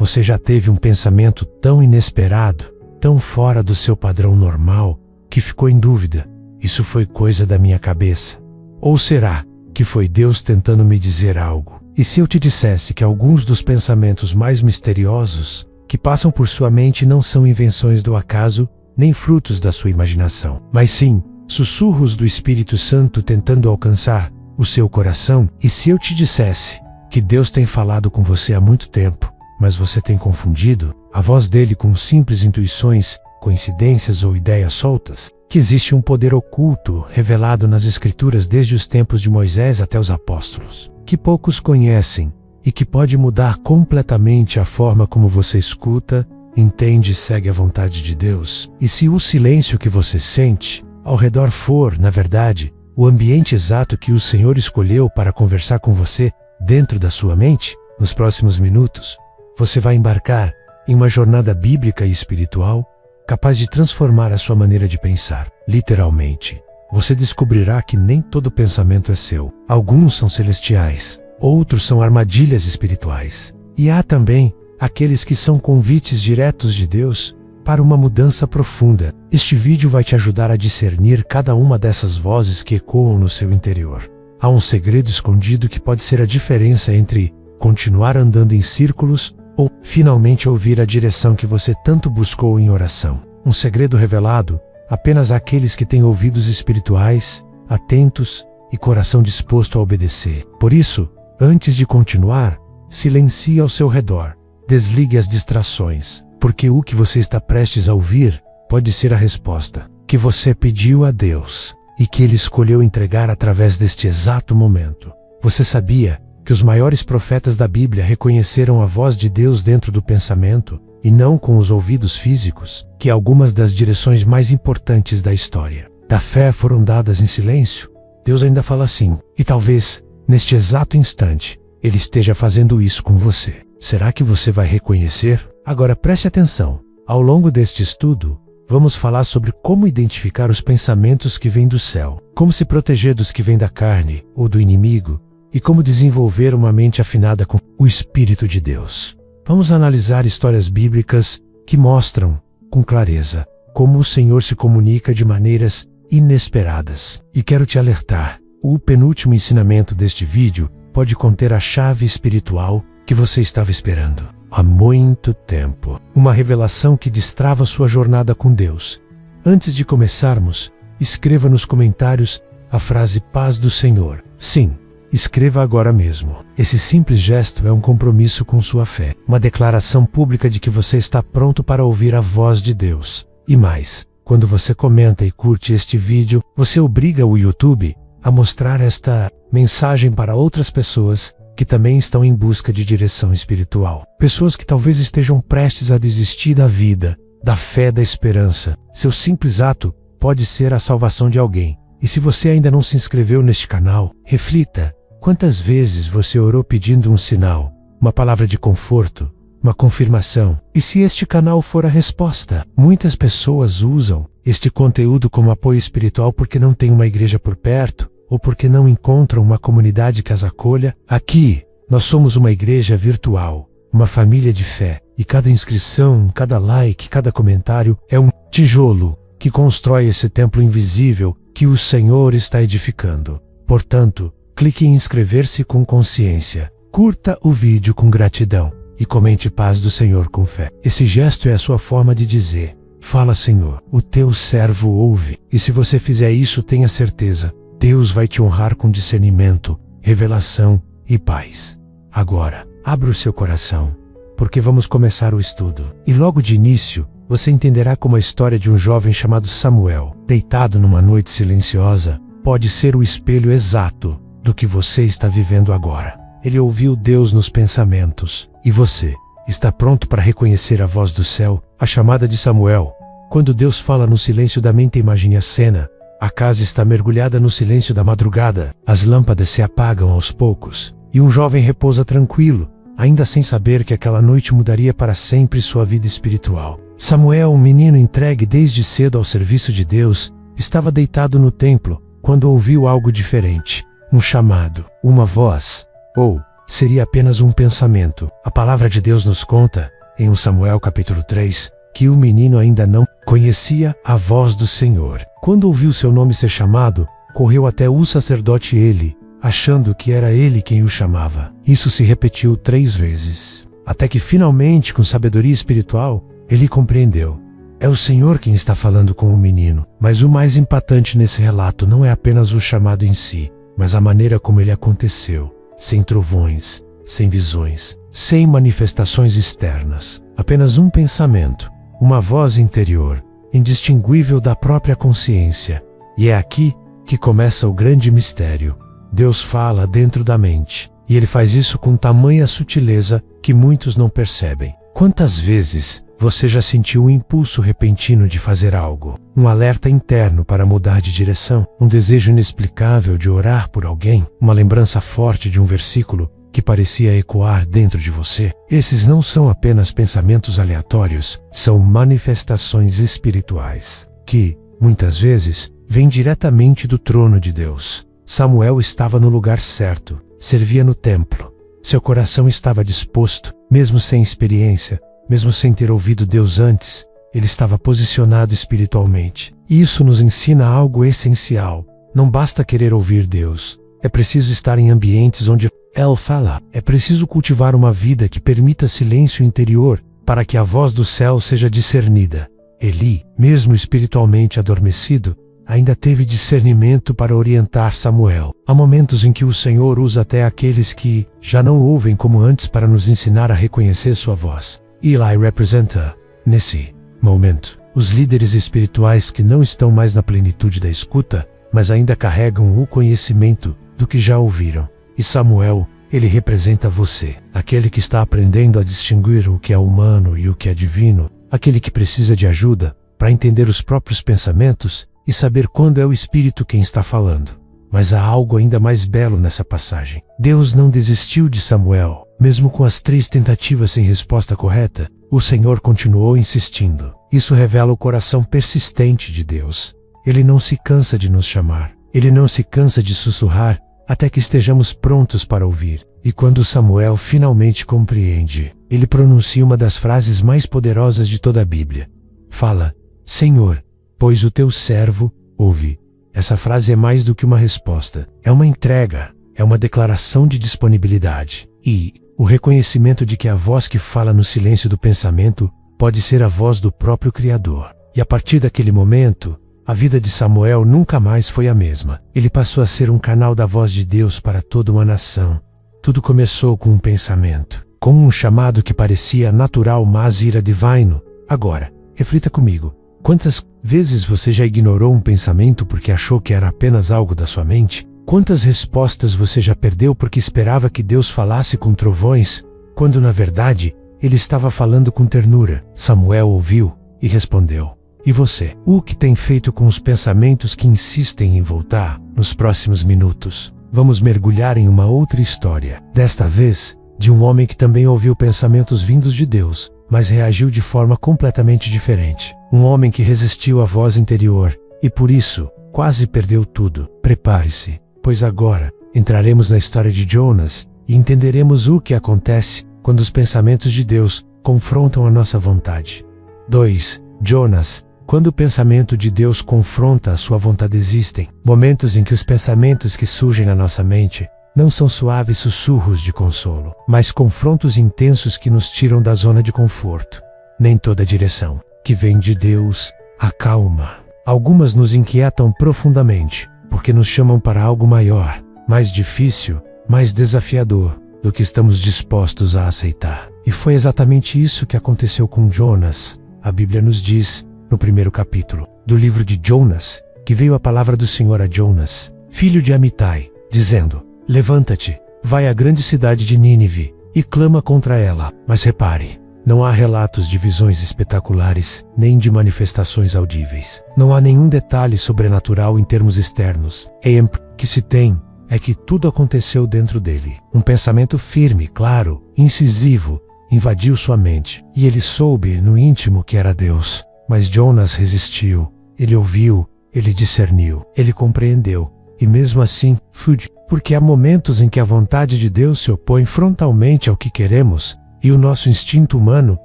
Você já teve um pensamento tão inesperado, tão fora do seu padrão normal, que ficou em dúvida: isso foi coisa da minha cabeça? Ou será que foi Deus tentando me dizer algo? E se eu te dissesse que alguns dos pensamentos mais misteriosos que passam por sua mente não são invenções do acaso, nem frutos da sua imaginação, mas sim sussurros do Espírito Santo tentando alcançar o seu coração? E se eu te dissesse que Deus tem falado com você há muito tempo, mas você tem confundido a voz dele com simples intuições, coincidências ou ideias soltas? Que existe um poder oculto revelado nas Escrituras desde os tempos de Moisés até os apóstolos, que poucos conhecem e que pode mudar completamente a forma como você escuta, entende e segue a vontade de Deus? E se o silêncio que você sente ao redor for, na verdade, o ambiente exato que o Senhor escolheu para conversar com você dentro da sua mente? Nos próximos minutos, você vai embarcar em uma jornada bíblica e espiritual capaz de transformar a sua maneira de pensar. Literalmente, você descobrirá que nem todo pensamento é seu. Alguns são celestiais, outros são armadilhas espirituais. E há também aqueles que são convites diretos de Deus para uma mudança profunda. Este vídeo vai te ajudar a discernir cada uma dessas vozes que ecoam no seu interior. Há um segredo escondido que pode ser a diferença entre continuar andando em círculos ou finalmente ouvir a direção que você tanto buscou em oração. Um segredo revelado apenas àqueles que têm ouvidos espirituais, atentos e coração disposto a obedecer. Por isso, antes de continuar, silencie ao seu redor. Desligue as distrações, porque o que você está prestes a ouvir pode ser a resposta que você pediu a Deus e que Ele escolheu entregar através deste exato momento. Você sabia que os maiores profetas da Bíblia reconheceram a voz de Deus dentro do pensamento e não com os ouvidos físicos? Que algumas das direções mais importantes da história da fé foram dadas em silêncio? Deus ainda fala assim, e talvez, neste exato instante, Ele esteja fazendo isso com você. Será que você vai reconhecer? Agora preste atenção. Ao longo deste estudo, vamos falar sobre como identificar os pensamentos que vêm do céu, como se proteger dos que vêm da carne ou do inimigo, e como desenvolver uma mente afinada com o Espírito de Deus. Vamos analisar histórias bíblicas que mostram, com clareza, como o Senhor se comunica de maneiras inesperadas. E quero te alertar, o penúltimo ensinamento deste vídeo pode conter a chave espiritual que você estava esperando há muito tempo. Uma revelação que destrava sua jornada com Deus. Antes de começarmos, escreva nos comentários a frase "Paz do Senhor". Sim, escreva agora mesmo. Esse simples gesto é um compromisso com sua fé, uma declaração pública de que você está pronto para ouvir a voz de Deus. E mais, quando você comenta e curte este vídeo, você obriga o YouTube a mostrar esta mensagem para outras pessoas que também estão em busca de direção espiritual. Pessoas que talvez estejam prestes a desistir da vida, da fé, da esperança. Seu simples ato pode ser a salvação de alguém. E se você ainda não se inscreveu neste canal, reflita. Quantas vezes você orou pedindo um sinal, uma palavra de conforto, uma confirmação? E se este canal for a resposta? Muitas pessoas usam este conteúdo como apoio espiritual porque não tem uma igreja por perto, ou porque não encontram uma comunidade que as acolha. Aqui, nós somos uma igreja virtual, uma família de fé, e cada inscrição, cada like, cada comentário é um tijolo que constrói esse templo invisível que o Senhor está edificando. Portanto, clique em inscrever-se com consciência, curta o vídeo com gratidão e comente "Paz do Senhor" com fé. Esse gesto é a sua forma de dizer: "Fala, Senhor, o teu servo ouve". E se você fizer isso, tenha certeza, Deus vai te honrar com discernimento, revelação e paz. Agora, abra o seu coração, porque vamos começar o estudo. E logo de início, você entenderá como a história de um jovem chamado Samuel, deitado numa noite silenciosa, pode ser o espelho exato do que você está vivendo agora. Ele ouviu Deus nos pensamentos. E você, está pronto para reconhecer a voz do céu, a chamada de Samuel? Quando Deus fala no silêncio da mente, imagine a cena. A casa está mergulhada no silêncio da madrugada. As lâmpadas se apagam aos poucos. E um jovem repousa tranquilo, ainda sem saber que aquela noite mudaria para sempre sua vida espiritual. Samuel, um menino entregue desde cedo ao serviço de Deus, estava deitado no templo, quando ouviu algo diferente. Um chamado, uma voz, ou seria apenas um pensamento. A palavra de Deus nos conta, em 1 Samuel capítulo 3, que o menino ainda não conhecia a voz do Senhor. Quando ouviu seu nome ser chamado, correu até o sacerdote Eli, achando que era ele quem o chamava. Isso se repetiu 3 vezes, até que finalmente, com sabedoria espiritual, ele compreendeu. É o Senhor quem está falando com o menino. Mas o mais impactante nesse relato não é apenas o chamado em si, mas a maneira como ele aconteceu, sem trovões, sem visões, sem manifestações externas. Apenas um pensamento, uma voz interior, indistinguível da própria consciência. E é aqui que começa o grande mistério. Deus fala dentro da mente, e Ele faz isso com tamanha sutileza que muitos não percebem. Quantas vezes você já sentiu um impulso repentino de fazer algo? Um alerta interno para mudar de direção? Um desejo inexplicável de orar por alguém? Uma lembrança forte de um versículo que parecia ecoar dentro de você? Esses não são apenas pensamentos aleatórios, são manifestações espirituais, que, muitas vezes, vêm diretamente do trono de Deus. Samuel estava no lugar certo, servia no templo. Seu coração estava disposto, mesmo sem experiência, mesmo sem ter ouvido Deus antes, ele estava posicionado espiritualmente. E isso nos ensina algo essencial. Não basta querer ouvir Deus. É preciso estar em ambientes onde Ele fala. É preciso cultivar uma vida que permita silêncio interior para que a voz do céu seja discernida. Eli, mesmo espiritualmente adormecido, ainda teve discernimento para orientar Samuel. Há momentos em que o Senhor usa até aqueles que já não ouvem como antes para nos ensinar a reconhecer sua voz. Eli representa, nesse momento, os líderes espirituais que não estão mais na plenitude da escuta, mas ainda carregam o conhecimento do que já ouviram. E Samuel, ele representa você, aquele que está aprendendo a distinguir o que é humano e o que é divino, aquele que precisa de ajuda para entender os próprios pensamentos e saber quando é o Espírito quem está falando. Mas há algo ainda mais belo nessa passagem. Deus não desistiu de Samuel. Mesmo com as 3 tentativas sem resposta correta, o Senhor continuou insistindo. Isso revela o coração persistente de Deus. Ele não se cansa de nos chamar. Ele não se cansa de sussurrar até que estejamos prontos para ouvir. E quando Samuel finalmente compreende, ele pronuncia uma das frases mais poderosas de toda a Bíblia. Fala, Senhor, pois o teu servo ouve. Essa frase é mais do que uma resposta. É uma entrega, é uma declaração de disponibilidade. E o reconhecimento de que a voz que fala no silêncio do pensamento pode ser a voz do próprio Criador. E a partir daquele momento, a vida de Samuel nunca mais foi a mesma. Ele passou a ser um canal da voz de Deus para toda uma nação. Tudo começou com um pensamento, com um chamado que parecia natural, mas ira divino. Agora, reflita comigo. Quantas vezes você já ignorou um pensamento porque achou que era apenas algo da sua mente? Quantas respostas você já perdeu porque esperava que Deus falasse com trovões, quando na verdade Ele estava falando com ternura? Samuel ouviu e respondeu. E você? O que tem feito com os pensamentos que insistem em voltar? Nos próximos minutos, vamos mergulhar em uma outra história. Desta vez, de um homem que também ouviu pensamentos vindos de Deus, mas reagiu de forma completamente diferente. Um homem que resistiu à voz interior e por isso quase perdeu tudo. Prepare-se, pois agora entraremos na história de Jonas e entenderemos o que acontece quando os pensamentos de Deus confrontam a nossa vontade. 2. Jonas. Quando o pensamento de Deus confronta a sua vontade, existem momentos em que os pensamentos que surgem na nossa mente não são suaves sussurros de consolo, mas confrontos intensos que nos tiram da zona de conforto. Nem toda direção que vem de Deus acalma. Algumas nos inquietam profundamente, porque nos chamam para algo maior, mais difícil, mais desafiador do que estamos dispostos a aceitar. E foi exatamente isso que aconteceu com Jonas. A Bíblia nos diz, no 1º capítulo do livro de Jonas, que veio a palavra do Senhor a Jonas, filho de Amitai, dizendo: levanta-te, vai à grande cidade de Nínive e clama contra ela. Mas repare, não há relatos de visões espetaculares, nem de manifestações audíveis. Não há nenhum detalhe sobrenatural em termos externos. O que se tem é que tudo aconteceu dentro dele. Um pensamento firme, claro, incisivo, invadiu sua mente, e ele soube no íntimo que era Deus. Mas Jonas resistiu. Ele ouviu, ele discerniu, ele compreendeu, e mesmo assim, fugiu. Porque há momentos em que a vontade de Deus se opõe frontalmente ao que queremos, e o nosso instinto humano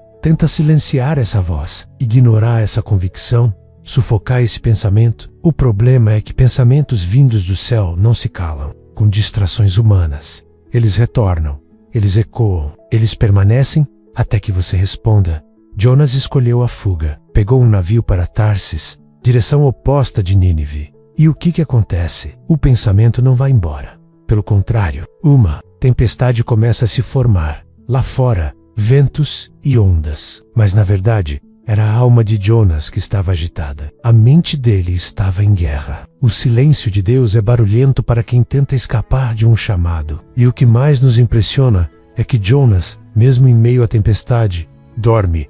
tenta silenciar essa voz, ignorar essa convicção, sufocar esse pensamento. O problema é que pensamentos vindos do céu não se calam, com distrações humanas. Eles retornam, eles ecoam, eles permanecem até que você responda. Jonas escolheu a fuga, pegou um navio para Tarsis, direção oposta de Nínive. E o que acontece? O pensamento não vai embora. Pelo contrário, uma tempestade começa a se formar. Lá fora, ventos e ondas. Mas na verdade, era a alma de Jonas que estava agitada. A mente dele estava em guerra. O silêncio de Deus é barulhento para quem tenta escapar de um chamado. E o que mais nos impressiona é que Jonas, mesmo em meio à tempestade, dorme,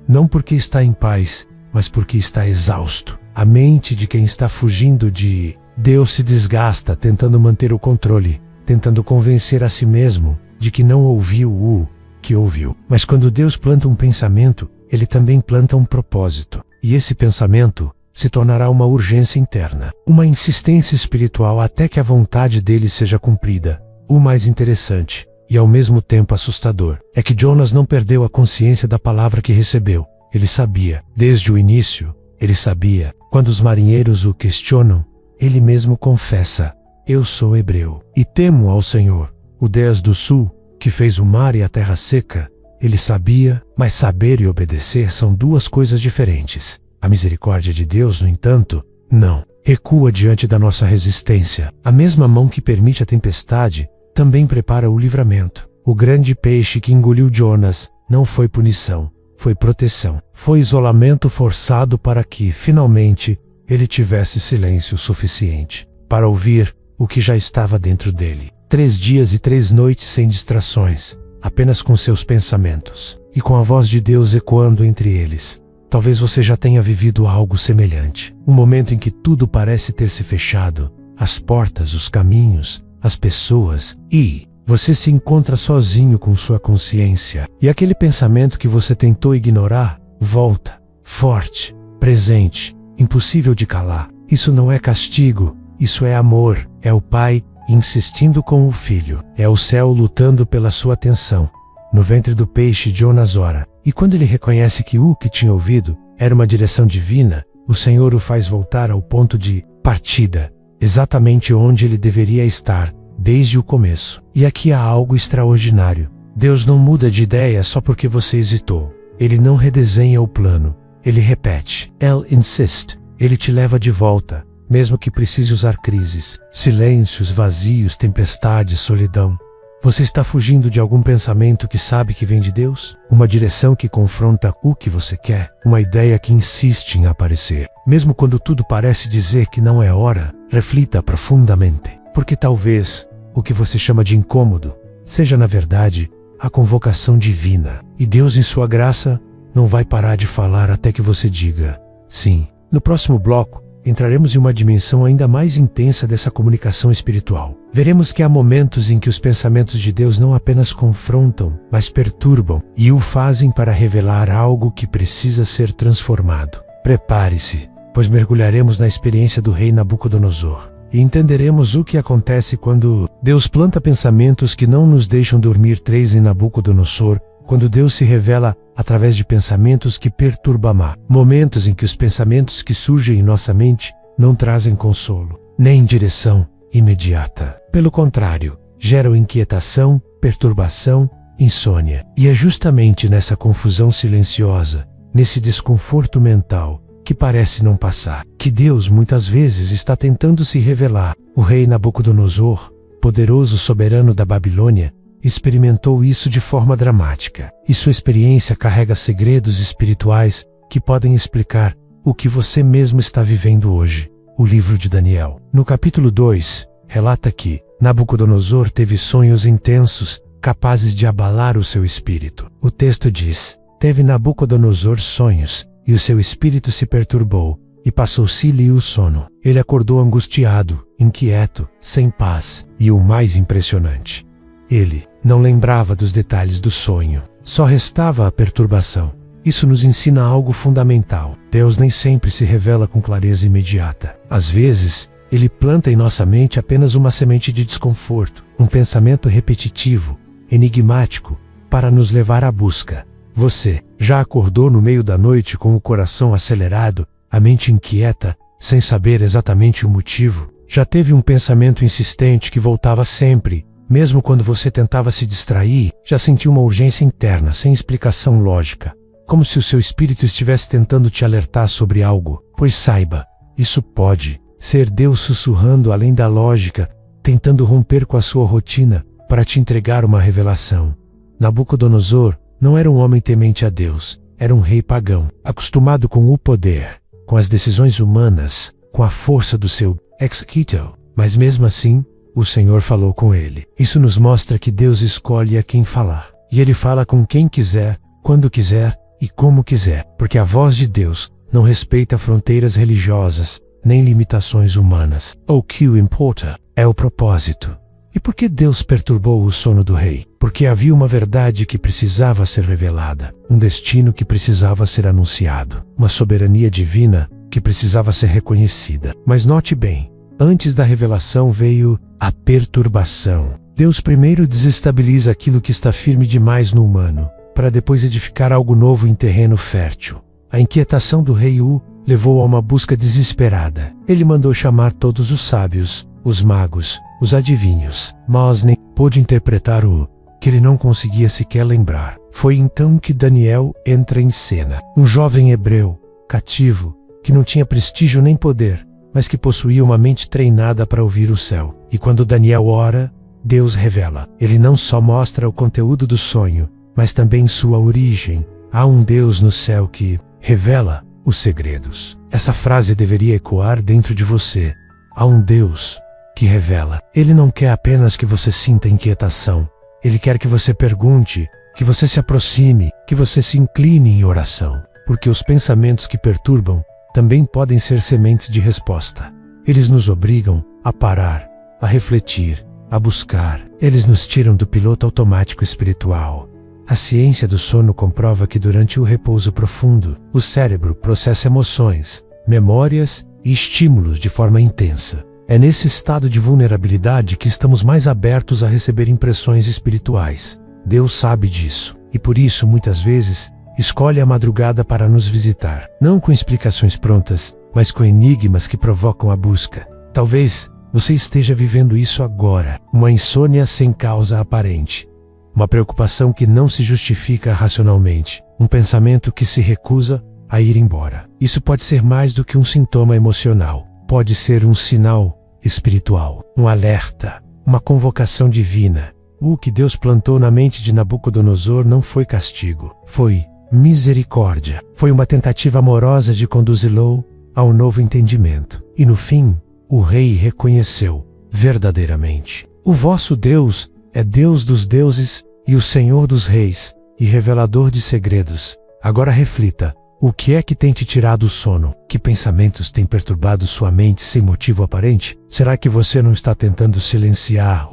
não porque está em paz, mas porque está exausto. A mente de quem está fugindo de Deus se desgasta tentando manter o controle, tentando convencer a si mesmo de que não ouviu o que ouviu. Mas quando Deus planta um pensamento, Ele também planta um propósito. E esse pensamento se tornará uma urgência interna, uma insistência espiritual até que a vontade dele seja cumprida. O mais interessante, e ao mesmo tempo assustador, é que Jonas não perdeu a consciência da palavra que recebeu. Ele sabia, desde o início, ele sabia. Quando os marinheiros o questionam, ele mesmo confessa: eu sou hebreu e temo ao Senhor, o Deus do sul, que fez o mar e a terra seca. Ele sabia, mas saber e obedecer são duas coisas diferentes. A misericórdia de Deus, no entanto, não recua diante da nossa resistência. A mesma mão que permite a tempestade também prepara o livramento. O grande peixe que engoliu Jonas não foi punição, foi proteção. Foi isolamento forçado para que, finalmente, ele tivesse silêncio suficiente para ouvir o que já estava dentro dele. 3 dias e 3 noites sem distrações, apenas com seus pensamentos, e com a voz de Deus ecoando entre eles. Talvez você já tenha vivido algo semelhante. Um momento em que tudo parece ter se fechado, as portas, os caminhos, as pessoas, e você se encontra sozinho com sua consciência. E aquele pensamento que você tentou ignorar, volta, forte, presente, impossível de calar. Isso não é castigo, isso é amor. É o Pai insistindo com o Filho. É o céu lutando pela sua atenção. No ventre do peixe, Jonas ora. E quando ele reconhece que o que tinha ouvido era uma direção divina, o Senhor o faz voltar ao ponto de partida, exatamente onde ele deveria estar, desde o começo. E aqui há algo extraordinário. Deus não muda de ideia só porque você hesitou. Ele não redesenha o plano. Ele repete. Ele insiste. Ele te leva de volta, mesmo que precise usar crises, silêncios, vazios, tempestades, solidão. Você está fugindo de algum pensamento que sabe que vem de Deus? Uma direção que confronta o que você quer? Uma ideia que insiste em aparecer? Mesmo quando tudo parece dizer que não é hora, reflita profundamente. Porque talvez o que você chama de incômodo seja, na verdade, a convocação divina. E Deus, em sua graça, não vai parar de falar até que você diga sim. No próximo bloco, entraremos em uma dimensão ainda mais intensa dessa comunicação espiritual. Veremos que há momentos em que os pensamentos de Deus não apenas confrontam, mas perturbam, e o fazem para revelar algo que precisa ser transformado. Prepare-se, pois mergulharemos na experiência do rei Nabucodonosor, e entenderemos o que acontece quando Deus planta pensamentos que não nos deixam dormir. 3 em Nabucodonosor, quando Deus se revela através de pensamentos que perturbam. Momentos em que os pensamentos que surgem em nossa mente não trazem consolo, nem direção imediata. Pelo contrário, geram inquietação, perturbação, insônia. E é justamente nessa confusão silenciosa, nesse desconforto mental, que parece não passar, que Deus muitas vezes está tentando se revelar. O rei Nabucodonosor, poderoso soberano da Babilônia, experimentou isso de forma dramática. E sua experiência carrega segredos espirituais que podem explicar o que você mesmo está vivendo hoje. O livro de Daniel, no capítulo 2, relata que Nabucodonosor teve sonhos intensos, capazes de abalar o seu espírito. O texto diz: teve Nabucodonosor sonhos, e o seu espírito se perturbou, e passou-se-lhe o sono. Ele acordou angustiado, inquieto, sem paz, e o mais impressionante, ele não lembrava dos detalhes do sonho. Só restava a perturbação. Isso nos ensina algo fundamental. Deus nem sempre se revela com clareza imediata. Às vezes, Ele planta em nossa mente apenas uma semente de desconforto, um pensamento repetitivo, enigmático, para nos levar à busca. Você já acordou no meio da noite com o coração acelerado, a mente inquieta, sem saber exatamente o motivo? Já teve um pensamento insistente que voltava sempre, mesmo quando você tentava se distrair? Já sentiu uma urgência interna, sem explicação lógica, como se o seu espírito estivesse tentando te alertar sobre algo? Pois saiba, isso pode ser Deus sussurrando além da lógica, tentando romper com a sua rotina, para te entregar uma revelação. Nabucodonosor não era um homem temente a Deus, era um rei pagão, acostumado com o poder, com as decisões humanas, com a força do seu executor. Mas mesmo assim, o Senhor falou com ele. Isso nos mostra que Deus escolhe a quem falar. E Ele fala com quem quiser, quando quiser e como quiser, porque a voz de Deus não respeita fronteiras religiosas, nem limitações humanas. O que o importa é o propósito. E por que Deus perturbou o sono do rei? Porque havia uma verdade que precisava ser revelada, um destino que precisava ser anunciado, uma soberania divina que precisava ser reconhecida. Mas note bem, antes da revelação veio a perturbação. Deus primeiro desestabiliza aquilo que está firme demais no humano, para depois edificar algo novo em terreno fértil. A inquietação do rei U levou a uma busca desesperada. Ele mandou chamar todos os sábios, os magos, os adivinhos, mas nem pôde interpretar o que ele não conseguia sequer lembrar. Foi então que Daniel entra em cena. Um jovem hebreu, cativo, que não tinha prestígio nem poder, mas que possuía uma mente treinada para ouvir o céu. E quando Daniel ora, Deus revela. Ele não só mostra o conteúdo do sonho, mas também sua origem. Há um Deus no céu que revela os segredos. Essa frase deveria ecoar dentro de você. Há um Deus que revela. Ele não quer apenas que você sinta inquietação. Ele quer que você pergunte, que você se aproxime, que você se incline em oração. Porque os pensamentos que perturbam também podem ser sementes de resposta. Eles nos obrigam a parar, a refletir, a buscar. Eles nos tiram do piloto automático espiritual. A ciência do sono comprova que durante o repouso profundo, o cérebro processa emoções, memórias e estímulos de forma intensa. É nesse estado de vulnerabilidade que estamos mais abertos a receber impressões espirituais. Deus sabe disso, e por isso, muitas vezes, escolhe a madrugada para nos visitar, não com explicações prontas, mas com enigmas que provocam a busca. Talvez você esteja vivendo isso agora, uma insônia sem causa aparente, uma preocupação que não se justifica racionalmente, um pensamento que se recusa a ir embora. Isso pode ser mais do que um sintoma emocional, pode ser um sinal espiritual, um alerta, uma convocação divina. O que Deus plantou na mente de Nabucodonosor não foi castigo, foi misericórdia. Foi uma tentativa amorosa de conduzi-lo ao novo entendimento. E no fim, o rei reconheceu verdadeiramente: o vosso Deus é Deus dos deuses e o Senhor dos reis, e revelador de segredos. Agora reflita: o que é que tem te tirado o sono? Que pensamentos têm perturbado sua mente sem motivo aparente? Será que você não está tentando silenciar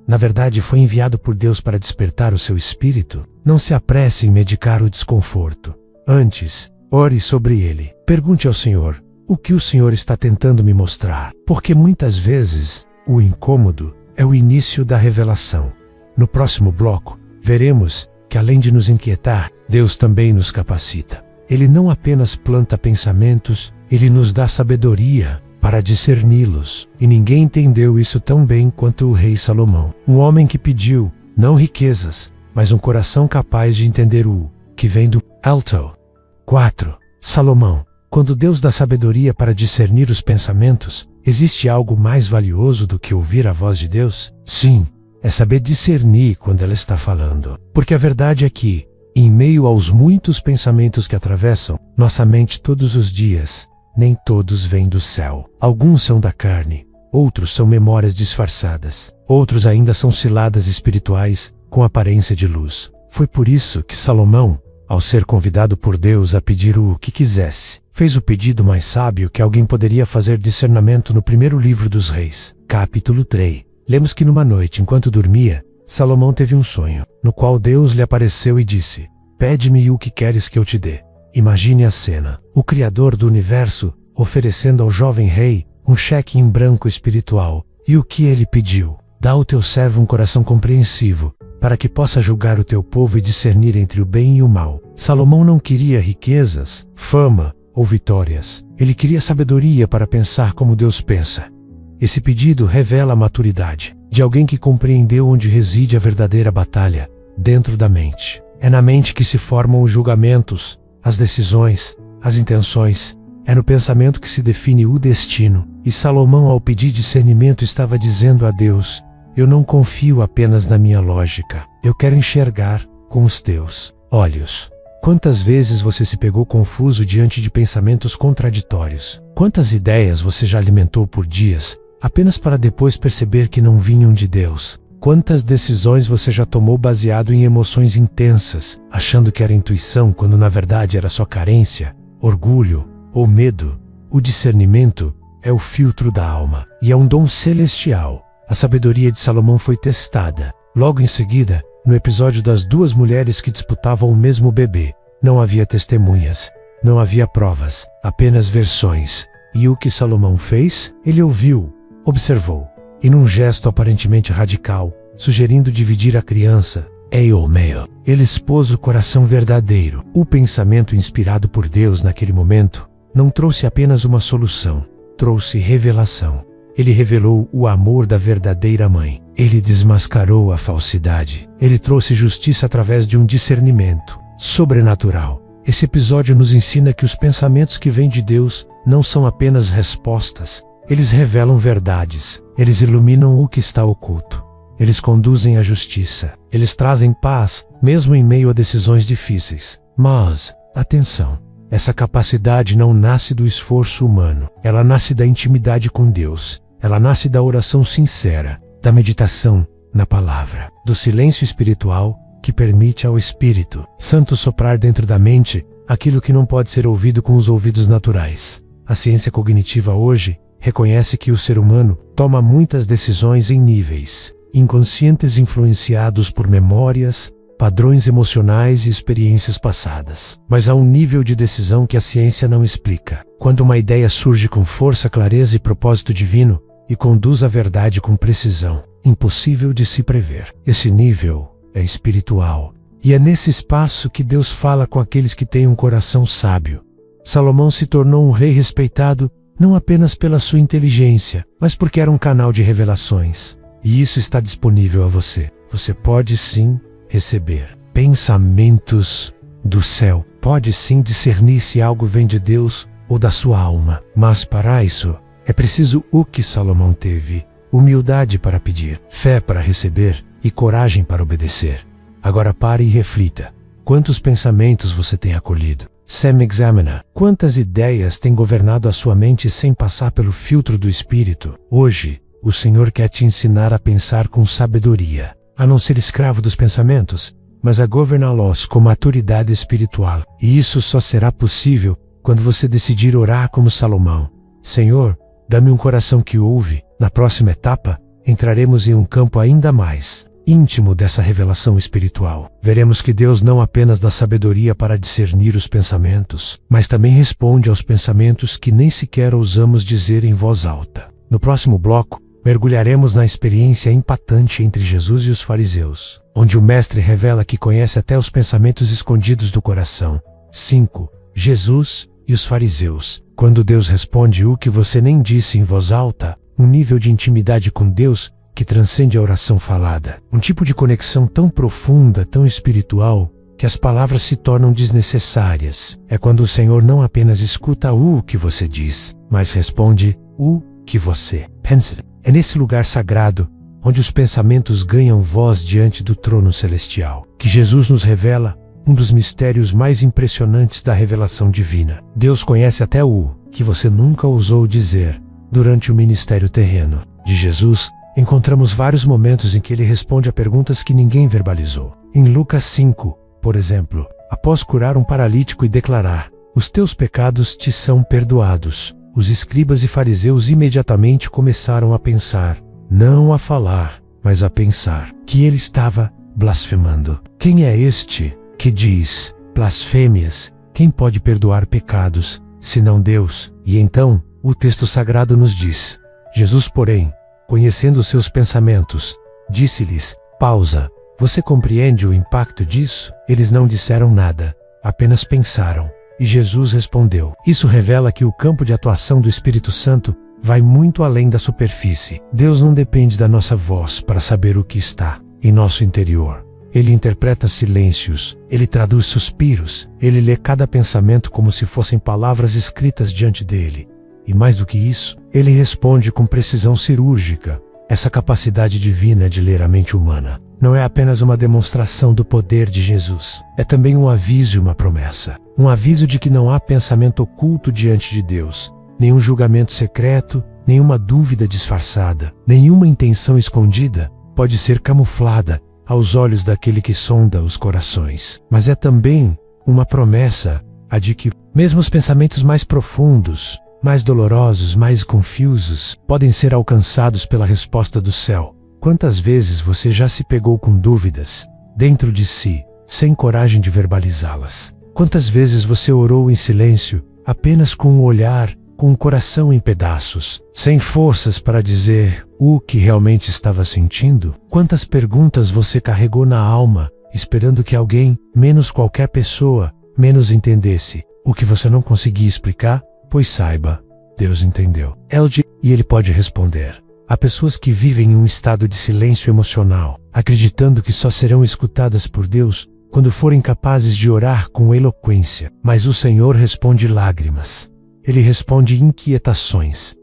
na verdade foi enviado por Deus para despertar o seu espírito? Não se apresse em medicar o desconforto. Antes, ore sobre ele. Pergunte ao Senhor: o que o Senhor está tentando me mostrar? Porque muitas vezes, o incômodo é o início da revelação. No próximo bloco, veremos que além de nos inquietar, Deus também nos capacita. Ele não apenas planta pensamentos, Ele nos dá sabedoria para discerni-los. E ninguém entendeu isso tão bem quanto o rei Salomão. Um homem que pediu, não riquezas, mas um coração capaz de entender o que vem do alto. 4. Salomão. Quando Deus dá sabedoria para discernir os pensamentos, existe algo mais valioso do que ouvir a voz de Deus? Sim, é saber discernir quando ela está falando. Porque a verdade é que, em meio aos muitos pensamentos que atravessam nossa mente todos os dias, nem todos vêm do céu. Alguns são da carne, outros são memórias disfarçadas, outros ainda são ciladas espirituais com aparência de luz. Foi por isso que Salomão, ao ser convidado por Deus a pedir o que quisesse, fez o pedido mais sábio que alguém poderia fazer discernimento no primeiro livro dos Reis, capítulo 3. Lemos que numa noite, enquanto dormia, Salomão teve um sonho, no qual Deus lhe apareceu e disse: pede-me o que queres que eu te dê. Imagine a cena: o Criador do universo oferecendo ao jovem rei um cheque em branco espiritual. E o que ele pediu? Dá ao teu servo um coração compreensivo, para que possa julgar o teu povo e discernir entre o bem e o mal. Salomão não queria riquezas, fama ou vitórias. Ele queria sabedoria para pensar como Deus pensa. Esse pedido revela a maturidade de alguém que compreendeu onde reside a verdadeira batalha, dentro da mente. É na mente que se formam os julgamentos, as decisões, as intenções. É no pensamento que se define o destino. E Salomão, ao pedir discernimento, estava dizendo a Deus: eu não confio apenas na minha lógica. Eu quero enxergar com os teus olhos. Quantas vezes você se pegou confuso diante de pensamentos contraditórios? Quantas ideias você já alimentou por dias, apenas para depois perceber que não vinham de Deus? Quantas decisões você já tomou baseado em emoções intensas, achando que era intuição quando na verdade era só carência, orgulho ou medo? O discernimento é o filtro da alma e é um dom celestial. A sabedoria de Salomão foi testada. Logo em seguida, no episódio das duas mulheres que disputavam o mesmo bebê, não havia testemunhas, não havia provas, apenas versões. E o que Salomão fez? Ele ouviu, observou, e num gesto aparentemente radical, sugerindo dividir a criança, ele expôs o coração verdadeiro. O pensamento inspirado por Deus naquele momento não trouxe apenas uma solução, trouxe revelação. Ele revelou o amor da verdadeira mãe. Ele desmascarou a falsidade. Ele trouxe justiça através de um discernimento sobrenatural. Esse episódio nos ensina que os pensamentos que vêm de Deus não são apenas respostas. Eles revelam verdades. Eles iluminam o que está oculto. Eles conduzem à justiça. Eles trazem paz, mesmo em meio a decisões difíceis. Mas, atenção! Essa capacidade não nasce do esforço humano. Ela nasce da intimidade com Deus. Ela nasce da oração sincera, da meditação na palavra, do silêncio espiritual que permite ao Espírito Santo soprar dentro da mente aquilo que não pode ser ouvido com os ouvidos naturais. A ciência cognitiva hoje reconhece que o ser humano toma muitas decisões em níveis inconscientes influenciados por memórias, padrões emocionais e experiências passadas. Mas há um nível de decisão que a ciência não explica. Quando uma ideia surge com força, clareza e propósito divino e conduz à verdade com precisão, impossível de se prever. Esse nível é espiritual. E é nesse espaço que Deus fala com aqueles que têm um coração sábio. Salomão se tornou um rei respeitado não apenas pela sua inteligência, mas porque era um canal de revelações. E isso está disponível a você. Você pode sim receber pensamentos do céu. Pode sim discernir se algo vem de Deus ou da sua alma. Mas para isso, é preciso o que Salomão teve: humildade para pedir, fé para receber e coragem para obedecer. Agora pare e reflita. Quantos pensamentos você tem acolhido? Examina. Quantas ideias têm governado a sua mente sem passar pelo filtro do Espírito? Hoje, o Senhor quer te ensinar a pensar com sabedoria, a não ser escravo dos pensamentos, mas a governá-los com maturidade espiritual. E isso só será possível quando você decidir orar como Salomão: Senhor, dá-me um coração que ouve. Na próxima etapa, entraremos em um campo ainda mais íntimo dessa revelação espiritual. Veremos que Deus não apenas dá sabedoria para discernir os pensamentos, mas também responde aos pensamentos que nem sequer ousamos dizer em voz alta. No próximo bloco, mergulharemos na experiência impactante entre Jesus e os fariseus, onde o mestre revela que conhece até os pensamentos escondidos do coração. 5. Jesus e os fariseus. Quando Deus responde o que você nem disse em voz alta, um nível de intimidade com Deus que transcende a oração falada. Um tipo de conexão tão profunda, tão espiritual, que as palavras se tornam desnecessárias. É quando o Senhor não apenas escuta o que você diz, mas responde o que você pensa. É nesse lugar sagrado, onde os pensamentos ganham voz diante do trono celestial, que Jesus nos revela um dos mistérios mais impressionantes da revelação divina. Deus conhece até o que você nunca ousou dizer durante o ministério terreno de Jesus. Encontramos vários momentos em que ele responde a perguntas que ninguém verbalizou. Em Lucas 5, por exemplo, após curar um paralítico e declarar: os teus pecados te são perdoados, os escribas e fariseus imediatamente começaram a pensar, não a falar, mas a pensar, que ele estava blasfemando. Quem é este que diz blasfêmias? Quem pode perdoar pecados, senão Deus? E então, O texto sagrado nos diz: Jesus, porém, conhecendo os seus pensamentos, disse-lhes: pausa. Você compreende o impacto disso? Eles não disseram nada, apenas pensaram. E Jesus respondeu. Isso revela que o campo de atuação do Espírito Santo vai muito além da superfície. Deus não depende da nossa voz para saber o que está em nosso interior. Ele interpreta silêncios, ele traduz suspiros, ele lê cada pensamento como se fossem palavras escritas diante dele. E mais do que isso, ele responde com precisão cirúrgica. Essa capacidade divina de ler a mente humana não é apenas uma demonstração do poder de Jesus, é também um aviso e uma promessa. Um aviso de que não há pensamento oculto diante de Deus, nenhum julgamento secreto, nenhuma dúvida disfarçada, nenhuma intenção escondida pode ser camuflada aos olhos daquele que sonda os corações. Mas é também uma promessa, a de que, mesmo os pensamentos mais profundos, mais dolorosos, mais confusos, podem ser alcançados pela resposta do céu. Quantas vezes você já se pegou com dúvidas dentro de si, sem coragem de verbalizá-las? Quantas vezes você orou em silêncio, apenas com um olhar, com o coração em pedaços, sem forças para dizer o que realmente estava sentindo? Quantas perguntas você carregou na alma, esperando que alguém, menos qualquer pessoa, menos entendesse o que você não conseguia explicar? Pois saiba, Deus entendeu. E Ele pode responder. Há pessoas que vivem em um estado de silêncio emocional, acreditando que só serão escutadas por Deus quando forem capazes de orar com eloquência. Mas o Senhor responde lágrimas. Ele responde inquietações.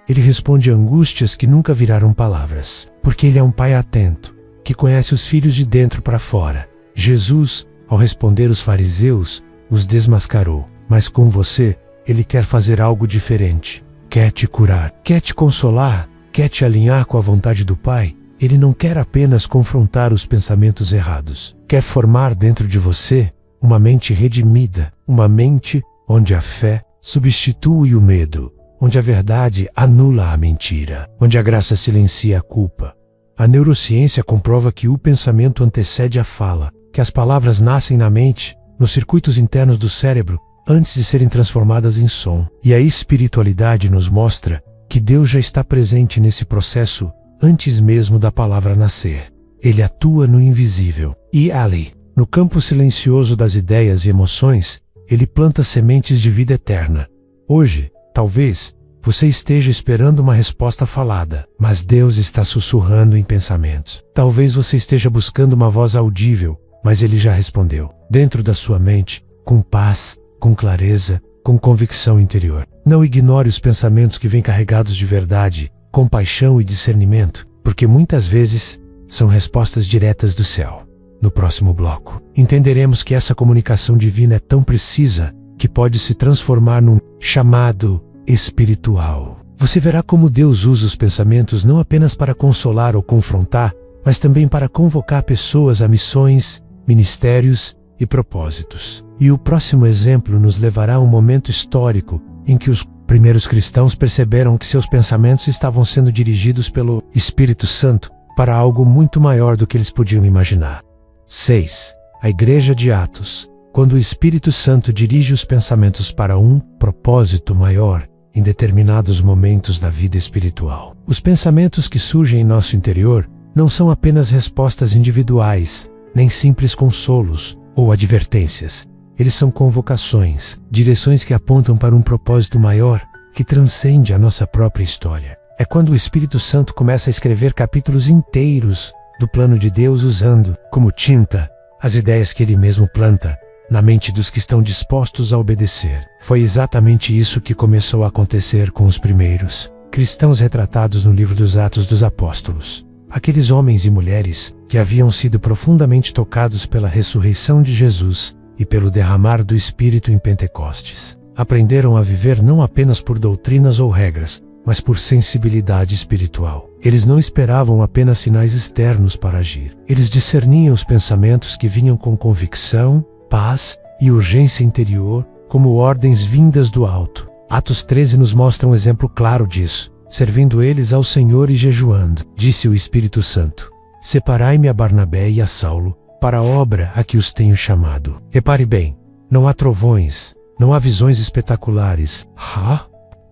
Ele responde angústias que nunca viraram palavras. Porque Ele é um Pai atento, que conhece os filhos de dentro para fora. Jesus, ao responder os fariseus, os desmascarou. Mas com você, Ele quer fazer algo diferente. Quer te curar, quer te consolar, quer te alinhar com a vontade do Pai. Ele não quer apenas confrontar os pensamentos errados. Quer formar dentro de você uma mente redimida, uma mente onde a fé substitui o medo, onde a verdade anula a mentira, onde a graça silencia a culpa. A neurociência comprova que o pensamento antecede a fala, que as palavras nascem na mente, nos circuitos internos do cérebro, antes de serem transformadas em som. E a espiritualidade nos mostra que Deus já está presente nesse processo antes mesmo da palavra nascer. Ele atua no invisível. E ali, no campo silencioso das ideias e emoções, Ele planta sementes de vida eterna. Hoje, talvez, você esteja esperando uma resposta falada, mas Deus está sussurrando em pensamentos. Talvez você esteja buscando uma voz audível, mas Ele já respondeu. Dentro da sua mente, com paz, com clareza, com convicção interior. Não ignore os pensamentos que vêm carregados de verdade, compaixão e discernimento, porque muitas vezes são respostas diretas do céu. No próximo bloco, entenderemos que essa comunicação divina é tão precisa que pode se transformar num chamado espiritual. Você verá como Deus usa os pensamentos não apenas para consolar ou confrontar, mas também para convocar pessoas a missões, ministérios e propósitos. E o próximo exemplo nos levará a um momento histórico em que os primeiros cristãos perceberam que seus pensamentos estavam sendo dirigidos pelo Espírito Santo para algo muito maior do que eles podiam imaginar. 6. A Igreja de Atos. Quando o Espírito Santo dirige os pensamentos para um propósito maior em determinados momentos da vida espiritual. Os pensamentos que surgem em nosso interior não são apenas respostas individuais, nem simples consolos ou advertências. Eles são convocações, direções que apontam para um propósito maior que transcende a nossa própria história. É quando o Espírito Santo começa a escrever capítulos inteiros do plano de Deus usando, como tinta, as ideias que Ele mesmo planta na mente dos que estão dispostos a obedecer. Foi exatamente isso que começou a acontecer com os primeiros cristãos retratados no livro dos Atos dos Apóstolos. Aqueles homens e mulheres que haviam sido profundamente tocados pela ressurreição de Jesus e pelo derramar do Espírito em Pentecostes, aprenderam a viver não apenas por doutrinas ou regras, mas por sensibilidade espiritual. Eles não esperavam apenas sinais externos para agir. Eles discerniam os pensamentos que vinham com convicção, paz e urgência interior, como ordens vindas do alto. Atos 13 nos mostra um exemplo claro disso. Servindo eles ao Senhor e jejuando, disse o Espírito Santo: separai-me a Barnabé e a Saulo para a obra a que os tenho chamado. Repare bem, não há trovões, Não há visões espetaculares.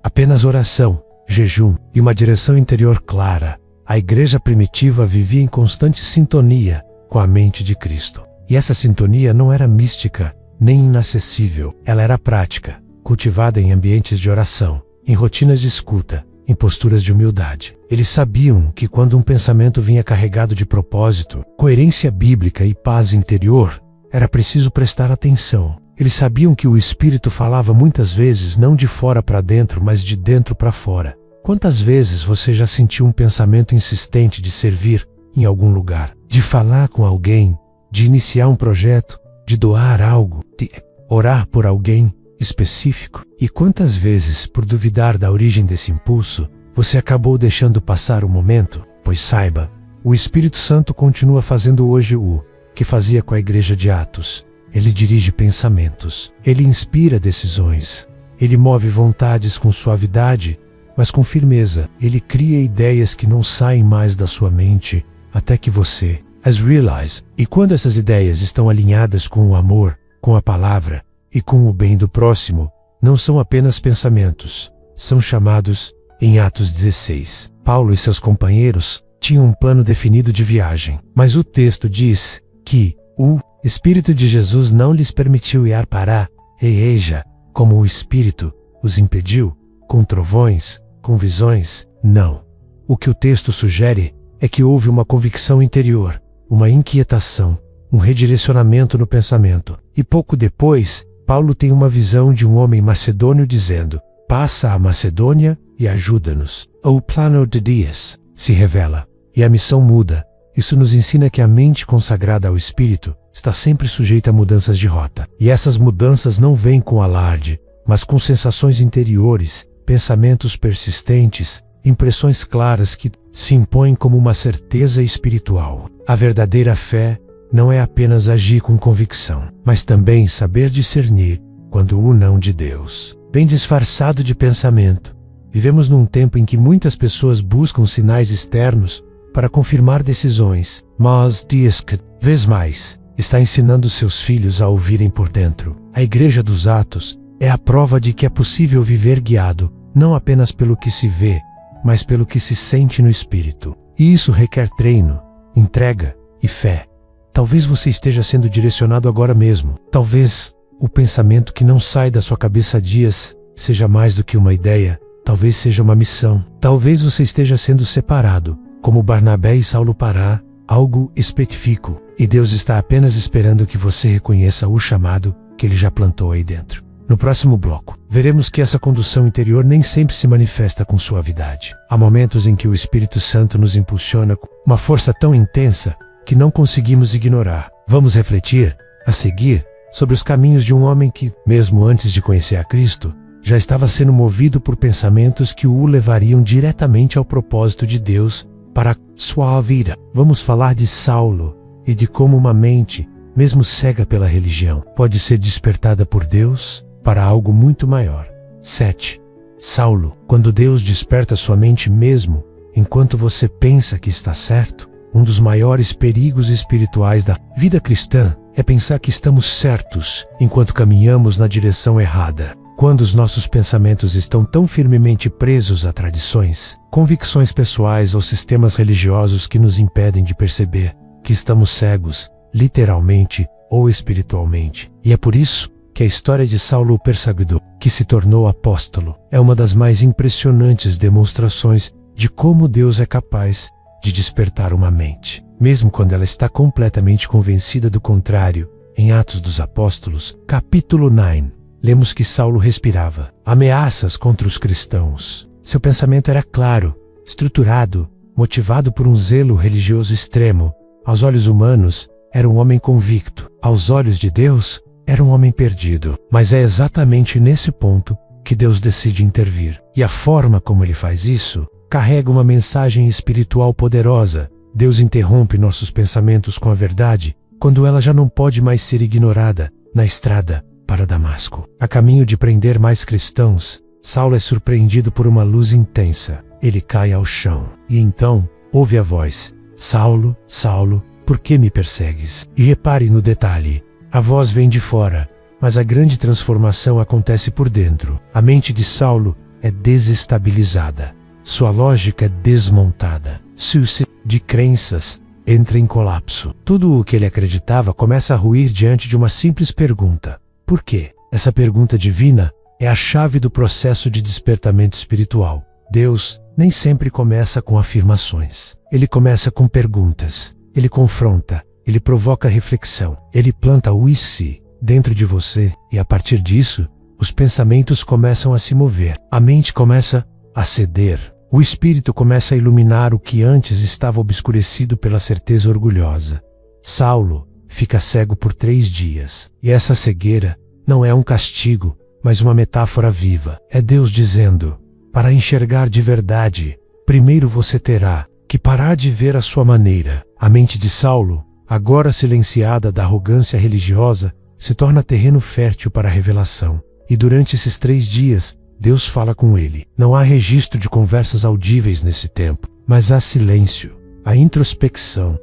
Apenas oração, jejum e uma direção interior clara. A igreja primitiva vivia em constante sintonia com a mente de Cristo. E essa sintonia não era mística, nem inacessível. Ela era prática, cultivada em ambientes de oração, em rotinas de escuta, em posturas de humildade. Eles sabiam que quando um pensamento vinha carregado de propósito, coerência bíblica e paz interior, era preciso prestar atenção. Eles sabiam que o Espírito falava muitas vezes não de fora para dentro, mas de dentro para fora. Quantas vezes você já sentiu um pensamento insistente de servir em algum lugar, de falar com alguém, de iniciar um projeto, de doar algo, de orar por alguém específico? E quantas vezes, por duvidar da origem desse impulso, você acabou deixando passar o momento? Pois saiba, o Espírito Santo continua fazendo hoje o que fazia com a igreja de Atos. Ele dirige pensamentos, ele inspira decisões, ele move vontades com suavidade, mas com firmeza. Ele cria ideias que não saem mais da sua mente até que você as realize. E quando essas ideias estão alinhadas com o amor, com a palavra e com o bem do próximo, não são apenas pensamentos, são chamados em Atos 16. Paulo e seus companheiros tinham um plano definido de viagem, mas o texto diz que o Espírito de Jesus não lhes permitiu ir para Eija, como o Espírito os impediu, com trovões, com visões. Não. O que o texto sugere é que houve uma convicção interior, uma inquietação, um redirecionamento no pensamento. E pouco depois, Paulo tem uma visão de um homem macedônio dizendo: passa a Macedônia e ajuda-nos. O plano de Deus se revela, e a missão muda. Isso nos ensina que a mente consagrada ao Espírito está sempre sujeita a mudanças de rota. E essas mudanças não vêm com alarde, mas com sensações interiores, pensamentos persistentes, impressões claras que se impõem como uma certeza espiritual. A verdadeira fé não é apenas agir com convicção, mas também saber discernir quando o não de Deus vem disfarçado de pensamento. Vivemos num tempo em que muitas pessoas buscam sinais externos para confirmar decisões, mas Deus, cada vez mais, está ensinando seus filhos a ouvirem por dentro. A Igreja dos Atos é a prova de que é possível viver guiado, não apenas pelo que se vê, mas pelo que se sente no Espírito. E isso requer treino, entrega e fé. Talvez você esteja sendo direcionado agora mesmo. Talvez o pensamento que não sai da sua cabeça há dias seja mais do que uma ideia. Talvez seja uma missão. Talvez você esteja sendo separado, como Barnabé e Saulo, para algo específico. E Deus está apenas esperando que você reconheça o chamado que Ele já plantou aí dentro. No próximo bloco, veremos que essa condução interior nem sempre se manifesta com suavidade. Há momentos em que o Espírito Santo nos impulsiona com uma força tão intensa que não conseguimos ignorar. Vamos refletir, a seguir, sobre os caminhos de um homem que, mesmo antes de conhecer a Cristo, já estava sendo movido por pensamentos que o levariam diretamente ao propósito de Deus para sua vida. Vamos falar de Saulo e de como uma mente, mesmo cega pela religião, pode ser despertada por Deus para algo muito maior. 7. Saulo, quando Deus desperta sua mente mesmo, enquanto você pensa que está certo, um dos maiores perigos espirituais da vida cristã é pensar que estamos certos enquanto caminhamos na direção errada. Quando os nossos pensamentos estão tão firmemente presos a tradições, convicções pessoais ou sistemas religiosos que nos impedem de perceber que estamos cegos, literalmente ou espiritualmente. E é por isso que a história de Saulo o perseguidor, que se tornou apóstolo, é uma das mais impressionantes demonstrações de como Deus é capaz de despertar uma mente, mesmo quando ela está completamente convencida do contrário. Em Atos dos Apóstolos, capítulo 9, lemos que Saulo respirava ameaças contra os cristãos. Seu pensamento era claro, estruturado, motivado por um zelo religioso extremo. Aos olhos humanos, era um homem convicto. Aos olhos de Deus, era um homem perdido. Mas é exatamente nesse ponto que Deus decide intervir. E a forma como Ele faz isso carrega uma mensagem espiritual poderosa. Deus interrompe nossos pensamentos com a verdade quando ela já não pode mais ser ignorada. Na estrada para Damasco, a caminho de prender mais cristãos, Saulo é surpreendido por uma luz intensa. Ele cai ao chão e então ouve a voz: Saulo, Saulo, por que me persegues? E repare no detalhe, a voz vem de fora, mas a grande transformação acontece por dentro. A mente de Saulo é desestabilizada. Sua lógica é desmontada. Seu sistema de crenças entra em colapso. Tudo o que ele acreditava começa a ruir diante de uma simples pergunta. Por quê? Essa pergunta divina é a chave do processo de despertamento espiritual. Deus nem sempre começa com afirmações. Ele começa com perguntas. Ele confronta. Ele provoca reflexão. Ele planta o e se dentro de você e a partir disso, os pensamentos começam a se mover. A mente começa a ceder. O espírito começa a iluminar o que antes estava obscurecido pela certeza orgulhosa. Saulo fica cego por 3 dias. E essa cegueira não é um castigo, mas uma metáfora viva. É Deus dizendo: para enxergar de verdade, primeiro você terá que parar de ver a sua maneira. A mente de Saulo, agora silenciada da arrogância religiosa, se torna terreno fértil para a revelação. E durante esses 3 dias, Deus fala com ele. Não há registro de conversas audíveis nesse tempo, mas há silêncio, a introspecção,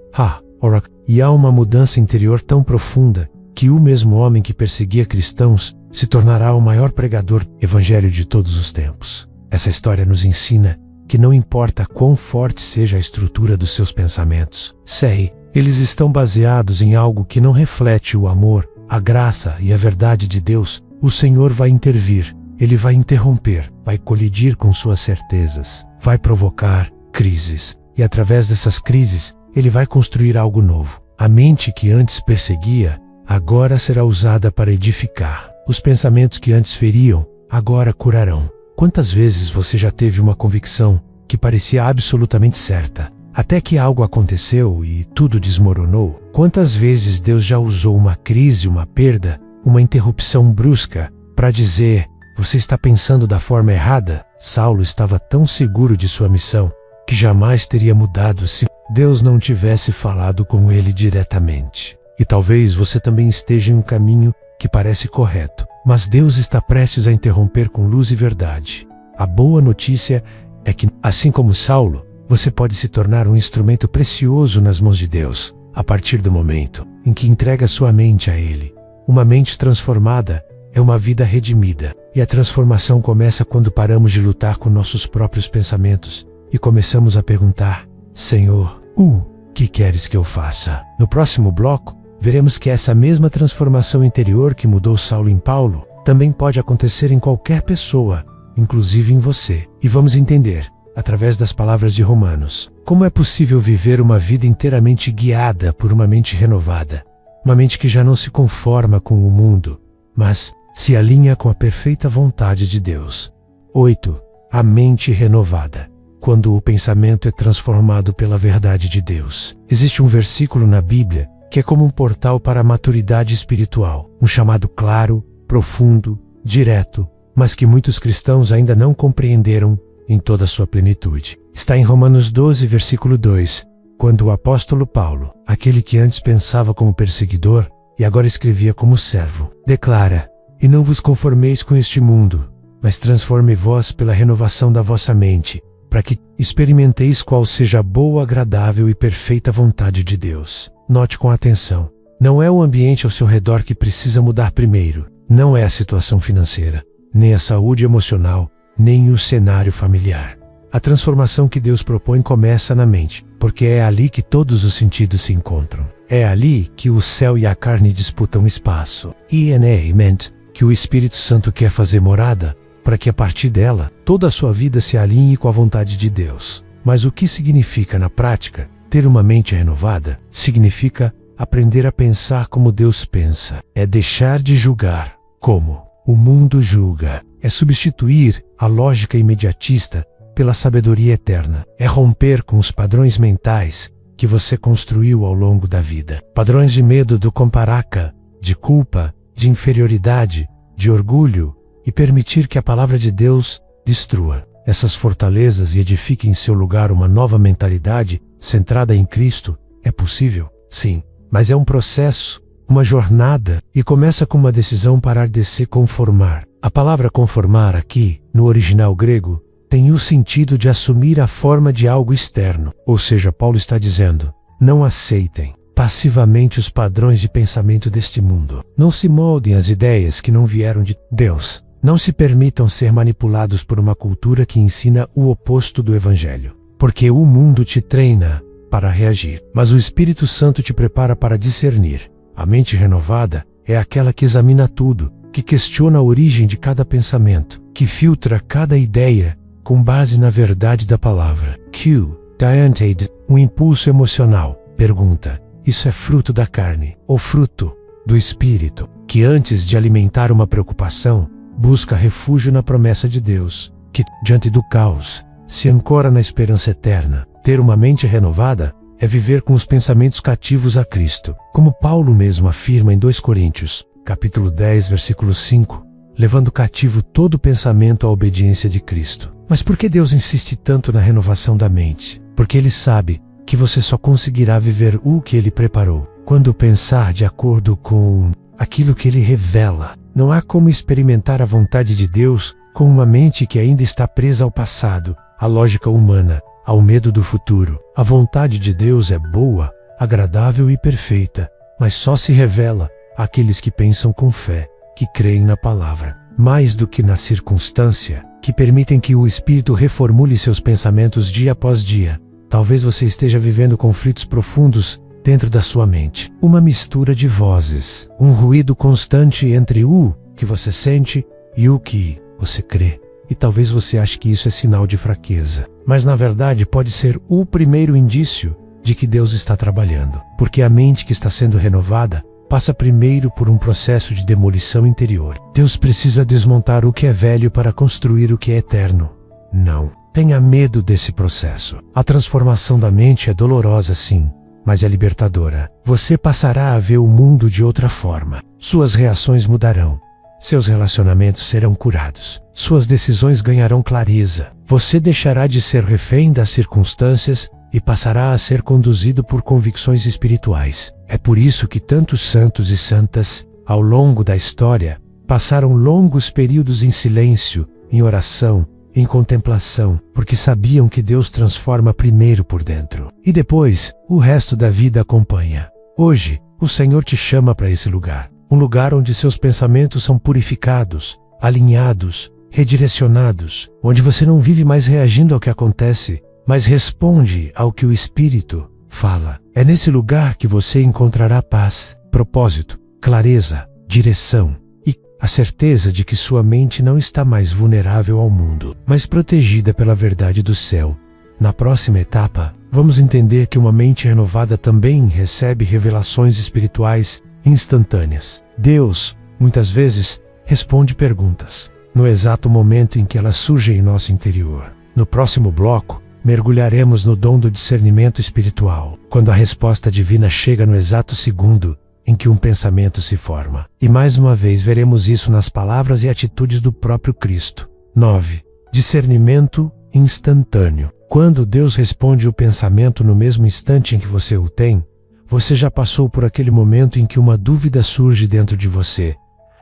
e há uma mudança interior tão profunda que o mesmo homem que perseguia cristãos se tornará o maior pregador evangelho de todos os tempos. Essa história nos ensina que não importa quão forte seja a estrutura dos seus pensamentos, se eles estão baseados em algo que não reflete o amor, a graça e a verdade de Deus, o Senhor vai intervir. Ele vai interromper, vai colidir com suas certezas, vai provocar crises, e através dessas crises, ele vai construir algo novo. A mente que antes perseguia, agora será usada para edificar. Os pensamentos que antes feriam, agora curarão. Quantas vezes você já teve uma convicção que parecia absolutamente certa, até que algo aconteceu e tudo desmoronou? Quantas vezes Deus já usou uma crise, uma perda, uma interrupção brusca, para dizer: você está pensando da forma errada? Saulo estava tão seguro de sua missão que jamais teria mudado se Deus não tivesse falado com ele diretamente. E talvez você também esteja em um caminho que parece correto, mas Deus está prestes a interromper com luz e verdade. A boa notícia é que, assim como Saulo, você pode se tornar um instrumento precioso nas mãos de Deus, a partir do momento em que entrega sua mente a Ele. Uma mente transformada é uma vida redimida, e a transformação começa quando paramos de lutar com nossos próprios pensamentos e começamos a perguntar: Senhor, o que queres que eu faça? No próximo bloco, veremos que essa mesma transformação interior que mudou Saulo em Paulo também pode acontecer em qualquer pessoa, inclusive em você. E vamos entender, através das palavras de Romanos, como é possível viver uma vida inteiramente guiada por uma mente renovada, uma mente que já não se conforma com o mundo, mas se alinha com a perfeita vontade de Deus. 8. A mente renovada. Quando o pensamento é transformado pela verdade de Deus. Existe um versículo na Bíblia que é como um portal para a maturidade espiritual, um chamado claro, profundo, direto, mas que muitos cristãos ainda não compreenderam em toda a sua plenitude. Está em Romanos 12, versículo 2, quando o apóstolo Paulo, aquele que antes pensava como perseguidor e agora escrevia como servo, declara: E não vos conformeis com este mundo, mas transformai-vos pela renovação da vossa mente, para que experimenteis qual seja a boa, agradável e perfeita vontade de Deus. Note com atenção, não é o ambiente ao seu redor que precisa mudar primeiro, não é a situação financeira, nem a saúde emocional, nem o cenário familiar. A transformação que Deus propõe começa na mente, porque é ali que todos os sentidos se encontram. É ali que o céu e a carne disputam espaço. E é mente que o Espírito Santo quer fazer morada, para que a partir dela, toda a sua vida se alinhe com a vontade de Deus. Mas o que significa na prática ter uma mente renovada? Significa aprender a pensar como Deus pensa. É deixar de julgar como o mundo julga. É substituir a lógica imediatista pela sabedoria eterna. É romper com os padrões mentais que você construiu ao longo da vida. Padrões de medo do comparaca, de culpa, de inferioridade, de orgulho, e permitir que a palavra de Deus destrua essas fortalezas e edifique em seu lugar uma nova mentalidade centrada em Cristo. É possível? Sim, mas é um processo, uma jornada, e começa com uma decisão parar de se conformar. A palavra conformar aqui, no original grego, tem o sentido de assumir a forma de algo externo. Ou seja, Paulo está dizendo: não aceitem passivamente os padrões de pensamento deste mundo. Não se moldem às ideias que não vieram de Deus. Não se permitam ser manipulados por uma cultura que ensina o oposto do Evangelho. Porque o mundo te treina para reagir, mas o Espírito Santo te prepara para discernir. A mente renovada é aquela que examina tudo, que questiona a origem de cada pensamento, que filtra cada ideia com base na verdade da palavra. Q. Diantate, um impulso emocional. Pergunta: isso é fruto da carne ou fruto do Espírito? Que antes de alimentar uma preocupação, busca refúgio na promessa de Deus, que, diante do caos, se ancora na esperança eterna. Ter uma mente renovada é viver com os pensamentos cativos a Cristo, como Paulo mesmo afirma em 2 Coríntios, capítulo 10, versículo 5, levando cativo todo pensamento à obediência de Cristo. Mas por que Deus insiste tanto na renovação da mente? Porque Ele sabe que você só conseguirá viver o que Ele preparou quando pensar de acordo com aquilo que Ele revela. Não há como experimentar a vontade de Deus com uma mente que ainda está presa ao passado, à lógica humana, ao medo do futuro. A vontade de Deus é boa, agradável e perfeita, mas só se revela àqueles que pensam com fé, que creem na palavra, mais do que na circunstância, que permitem que o Espírito reformule seus pensamentos dia após dia. Talvez você esteja vivendo conflitos profundos dentro da sua mente. Uma mistura de vozes, um ruído constante entre o que você sente e o que você crê. E talvez você ache que isso é sinal de fraqueza. Mas na verdade pode ser o primeiro indício de que Deus está trabalhando. Porque a mente que está sendo renovada passa primeiro por um processo de demolição interior. Deus precisa desmontar o que é velho para construir o que é eterno. Não tenha medo desse processo. A transformação da mente é dolorosa, sim, mas é libertadora. Você passará a ver o mundo de outra forma. Suas reações mudarão. Seus relacionamentos serão curados. Suas decisões ganharão clareza. Você deixará de ser refém das circunstâncias e passará a ser conduzido por convicções espirituais. É por isso que tantos santos e santas, ao longo da história, passaram longos períodos em silêncio, em oração, em contemplação, porque sabiam que Deus transforma primeiro por dentro. E depois, o resto da vida acompanha. Hoje, o Senhor te chama para esse lugar. Um lugar onde seus pensamentos são purificados, alinhados, redirecionados, onde você não vive mais reagindo ao que acontece, mas responde ao que o Espírito fala. É nesse lugar que você encontrará paz, propósito, clareza, direção e a certeza de que sua mente não está mais vulnerável ao mundo, mas protegida pela verdade do céu. Na próxima etapa, vamos entender que uma mente renovada também recebe revelações espirituais instantâneas. Deus, muitas vezes, responde perguntas no exato momento em que elas surgem em nosso interior. No próximo bloco, mergulharemos no dom do discernimento espiritual, quando a resposta divina chega no exato segundo em que um pensamento se forma. E mais uma vez veremos isso nas palavras e atitudes do próprio Cristo. 9. Discernimento instantâneo. Quando Deus responde o pensamento no mesmo instante em que você o tem, você já passou por aquele momento em que uma dúvida surge dentro de você,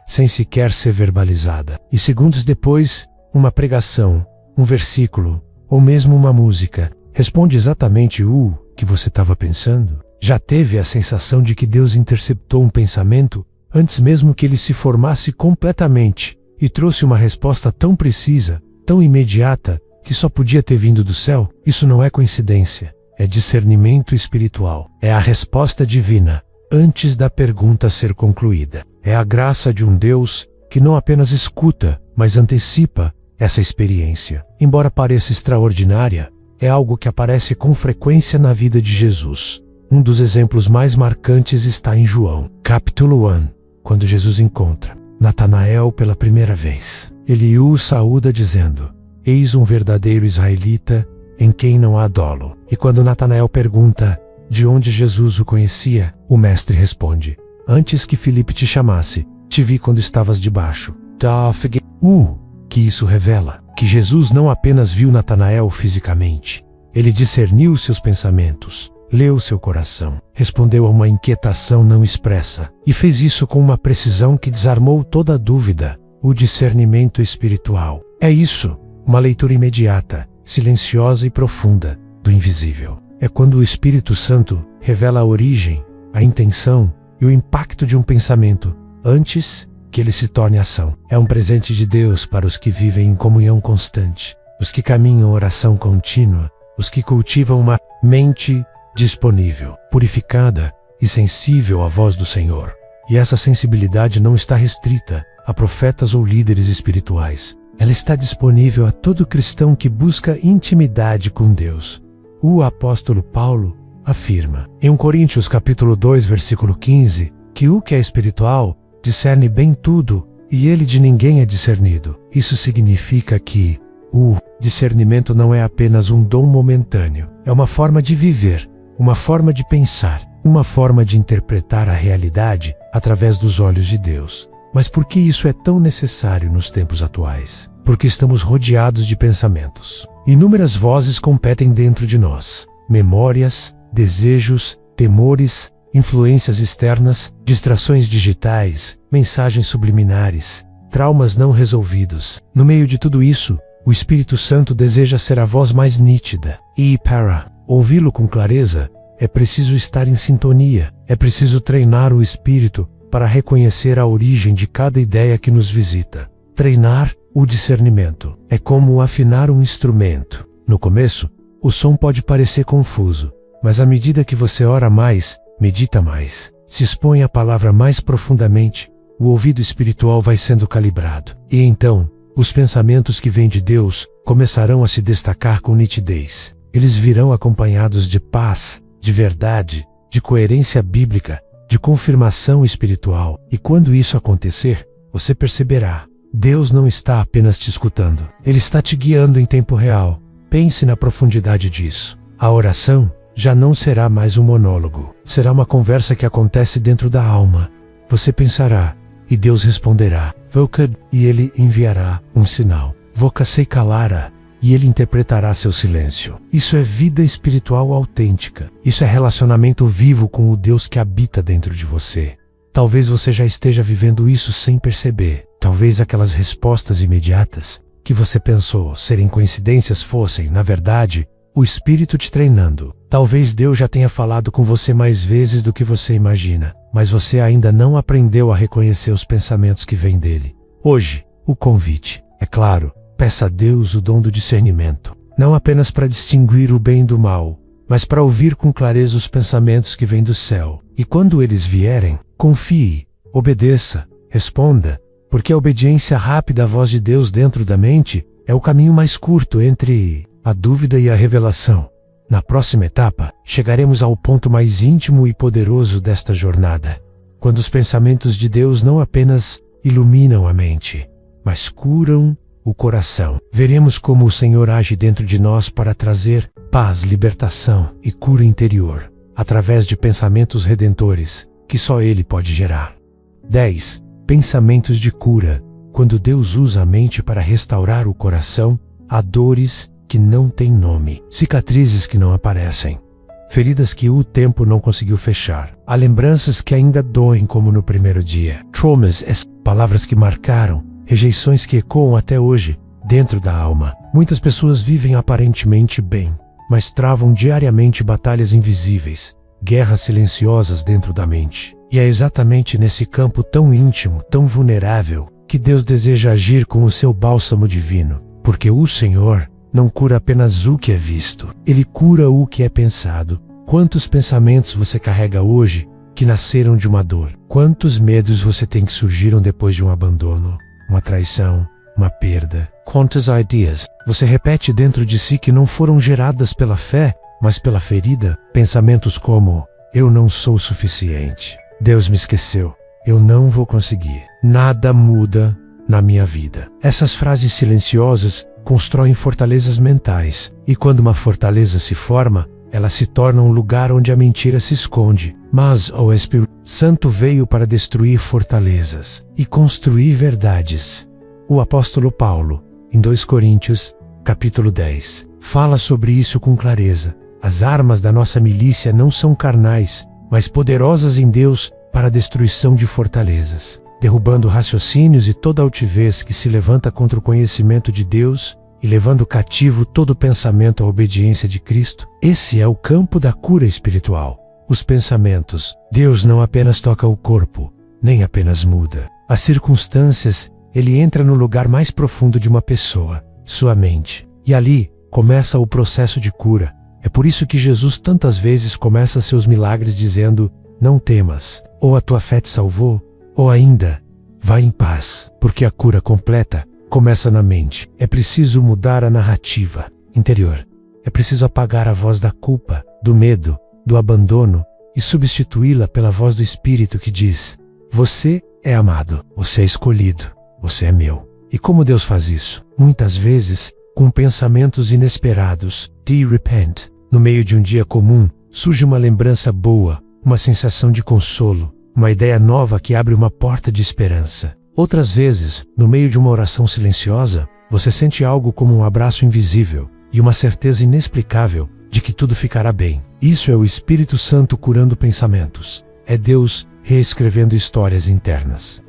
sem sequer ser verbalizada. E segundos depois, uma pregação, um versículo, ou mesmo uma música, responde exatamente o que você estava pensando. Já teve a sensação de que Deus interceptou um pensamento antes mesmo que ele se formasse completamente e trouxe uma resposta tão precisa, tão imediata, que só podia ter vindo do céu? Isso não é coincidência. É discernimento espiritual. É a resposta divina, antes da pergunta ser concluída. É a graça de um Deus que não apenas escuta, mas antecipa essa experiência. Embora pareça extraordinária, é algo que aparece com frequência na vida de Jesus. Um dos exemplos mais marcantes está em João, capítulo 1, quando Jesus encontra Natanael pela primeira vez. Ele o saúda dizendo: "Eis um verdadeiro israelita, em quem não há dolo." E quando Natanael pergunta de onde Jesus o conhecia, o mestre responde: "Antes que Filipe te chamasse, te vi quando estavas debaixo." Que isso revela que Jesus não apenas viu Natanael fisicamente, ele discerniu seus pensamentos, leu seu coração, respondeu a uma inquietação não expressa, e fez isso com uma precisão que desarmou toda a dúvida. O discernimento espiritual é isso, uma leitura imediata, silenciosa e profunda do invisível. É quando o Espírito Santo revela a origem, a intenção e o impacto de um pensamento antes que ele se torne ação. É um presente de Deus para os que vivem em comunhão constante, os que caminham em oração contínua, os que cultivam uma mente disponível, purificada e sensível à voz do Senhor. E essa sensibilidade não está restrita a profetas ou líderes espirituais. Ela está disponível a todo cristão que busca intimidade com Deus. O apóstolo Paulo afirma em 1 Coríntios capítulo 2, versículo 15, que o que é espiritual discerne bem tudo, e ele de ninguém é discernido. Isso significa que o discernimento não é apenas um dom momentâneo, é uma forma de viver, uma forma de pensar, uma forma de interpretar a realidade através dos olhos de Deus. Mas por que isso é tão necessário nos tempos atuais? Porque estamos rodeados de pensamentos. Inúmeras vozes competem dentro de nós. Memórias, desejos, temores, influências externas, distrações digitais, mensagens subliminares, traumas não resolvidos. No meio de tudo isso, o Espírito Santo deseja ser a voz mais nítida. E para ouvi-lo com clareza, é preciso estar em sintonia. É preciso treinar o Espírito para reconhecer a origem de cada ideia que nos visita. Treinar o discernimento é como afinar um instrumento. No começo, o som pode parecer confuso, mas à medida que você ora mais, medita mais, se expõe à palavra mais profundamente, o ouvido espiritual vai sendo calibrado. E então, os pensamentos que vêm de Deus começarão a se destacar com nitidez. Eles virão acompanhados de paz, de verdade, de coerência bíblica, de confirmação espiritual. E quando isso acontecer, você perceberá: Deus não está apenas te escutando, Ele está te guiando em tempo real. Pense na profundidade disso. A oração já não será mais um monólogo, será uma conversa que acontece dentro da alma. Você pensará, e Deus responderá, Vokad, e Ele enviará um sinal. Vokasei kalara, e Ele interpretará seu silêncio. Isso é vida espiritual autêntica. Isso é relacionamento vivo com o Deus que habita dentro de você. Talvez você já esteja vivendo isso sem perceber. Talvez aquelas respostas imediatas que você pensou serem coincidências fossem, na verdade, o Espírito te treinando. Talvez Deus já tenha falado com você mais vezes do que você imagina, mas você ainda não aprendeu a reconhecer os pensamentos que vêm dele. Hoje, o convite, é claro, peça a Deus o dom do discernimento, não apenas para distinguir o bem do mal, mas para ouvir com clareza os pensamentos que vêm do céu. E quando eles vierem, confie, obedeça, responda, porque a obediência rápida à voz de Deus dentro da mente é o caminho mais curto entre a dúvida e a revelação. Na próxima etapa, chegaremos ao ponto mais íntimo e poderoso desta jornada, quando os pensamentos de Deus não apenas iluminam a mente, mas curam o coração. Veremos como o Senhor age dentro de nós para trazer paz, libertação e cura interior, através de pensamentos redentores que só Ele pode gerar. 10. Pensamentos de cura. Quando Deus usa a mente para restaurar o coração, há dores que não têm nome, cicatrizes que não aparecem, feridas que o tempo não conseguiu fechar, há lembranças que ainda doem como no primeiro dia, traumas, palavras que marcaram, rejeições que ecoam até hoje, dentro da alma. Muitas pessoas vivem aparentemente bem, mas travam diariamente batalhas invisíveis, guerras silenciosas dentro da mente. E é exatamente nesse campo tão íntimo, tão vulnerável, que Deus deseja agir com o seu bálsamo divino, porque o Senhor não cura apenas o que é visto, Ele cura o que é pensado. Quantos pensamentos você carrega hoje que nasceram de uma dor? Quantos medos você tem que surgiram depois de um abandono, uma traição, uma perda? Quantas ideias você repete dentro de si que não foram geradas pela fé, mas pela ferida? Pensamentos como: eu não sou suficiente, Deus me esqueceu, eu não vou conseguir, nada muda na minha vida. Essas frases silenciosas constroem fortalezas mentais, e quando uma fortaleza se forma, ela se torna um lugar onde a mentira se esconde. Mas o Espírito Santo veio para destruir fortalezas e construir verdades. O apóstolo Paulo, em 2 Coríntios, capítulo 10, fala sobre isso com clareza. As armas da nossa milícia não são carnais, mas poderosas em Deus para a destruição de fortalezas, derrubando raciocínios e toda altivez que se levanta contra o conhecimento de Deus e levando cativo todo pensamento à obediência de Cristo. Esse é o campo da cura espiritual. os pensamentos. Deus não apenas toca o corpo, nem apenas muda as circunstâncias, Ele entra no lugar mais profundo de uma pessoa, sua mente. E ali começa o processo de cura. É por isso que Jesus tantas vezes começa seus milagres dizendo: não temas, ou a tua fé te salvou, ou ainda, vá em paz, porque a cura completa começa na mente. É preciso mudar a narrativa interior. É preciso apagar a voz da culpa, do medo, do abandono e substituí-la pela voz do Espírito que diz: você é amado, você é escolhido, você é meu. E como Deus faz isso? Muitas vezes, com pensamentos inesperados. Repent. No meio de um dia comum, surge uma lembrança boa, uma sensação de consolo, uma ideia nova que abre uma porta de esperança. Outras vezes, no meio de uma oração silenciosa, você sente algo como um abraço invisível e uma certeza inexplicável de que tudo ficará bem. Isso é o Espírito Santo curando pensamentos. É Deus reescrevendo histórias internas.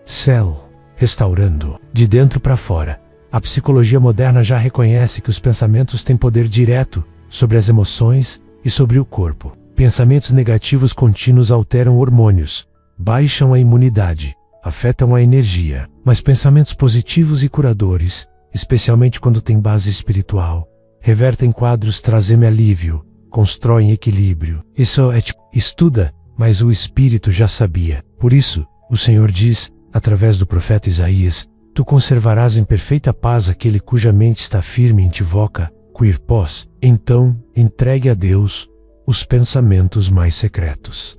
Cell, restaurando, de dentro para fora. A psicologia moderna já reconhece que os pensamentos têm poder direto sobre as emoções e sobre o corpo. Pensamentos negativos contínuos alteram hormônios, baixam a imunidade, afetam a energia. Mas pensamentos positivos e curadores, especialmente quando têm base espiritual, revertem quadros, trazem alívio, constroem equilíbrio. Isso é estuda, mas o Espírito já sabia. Por isso, o Senhor diz, através do profeta Isaías: tu conservarás em perfeita paz aquele cuja mente está firme em ti voca, quirpós. Então, entregue a Deus os pensamentos mais secretos.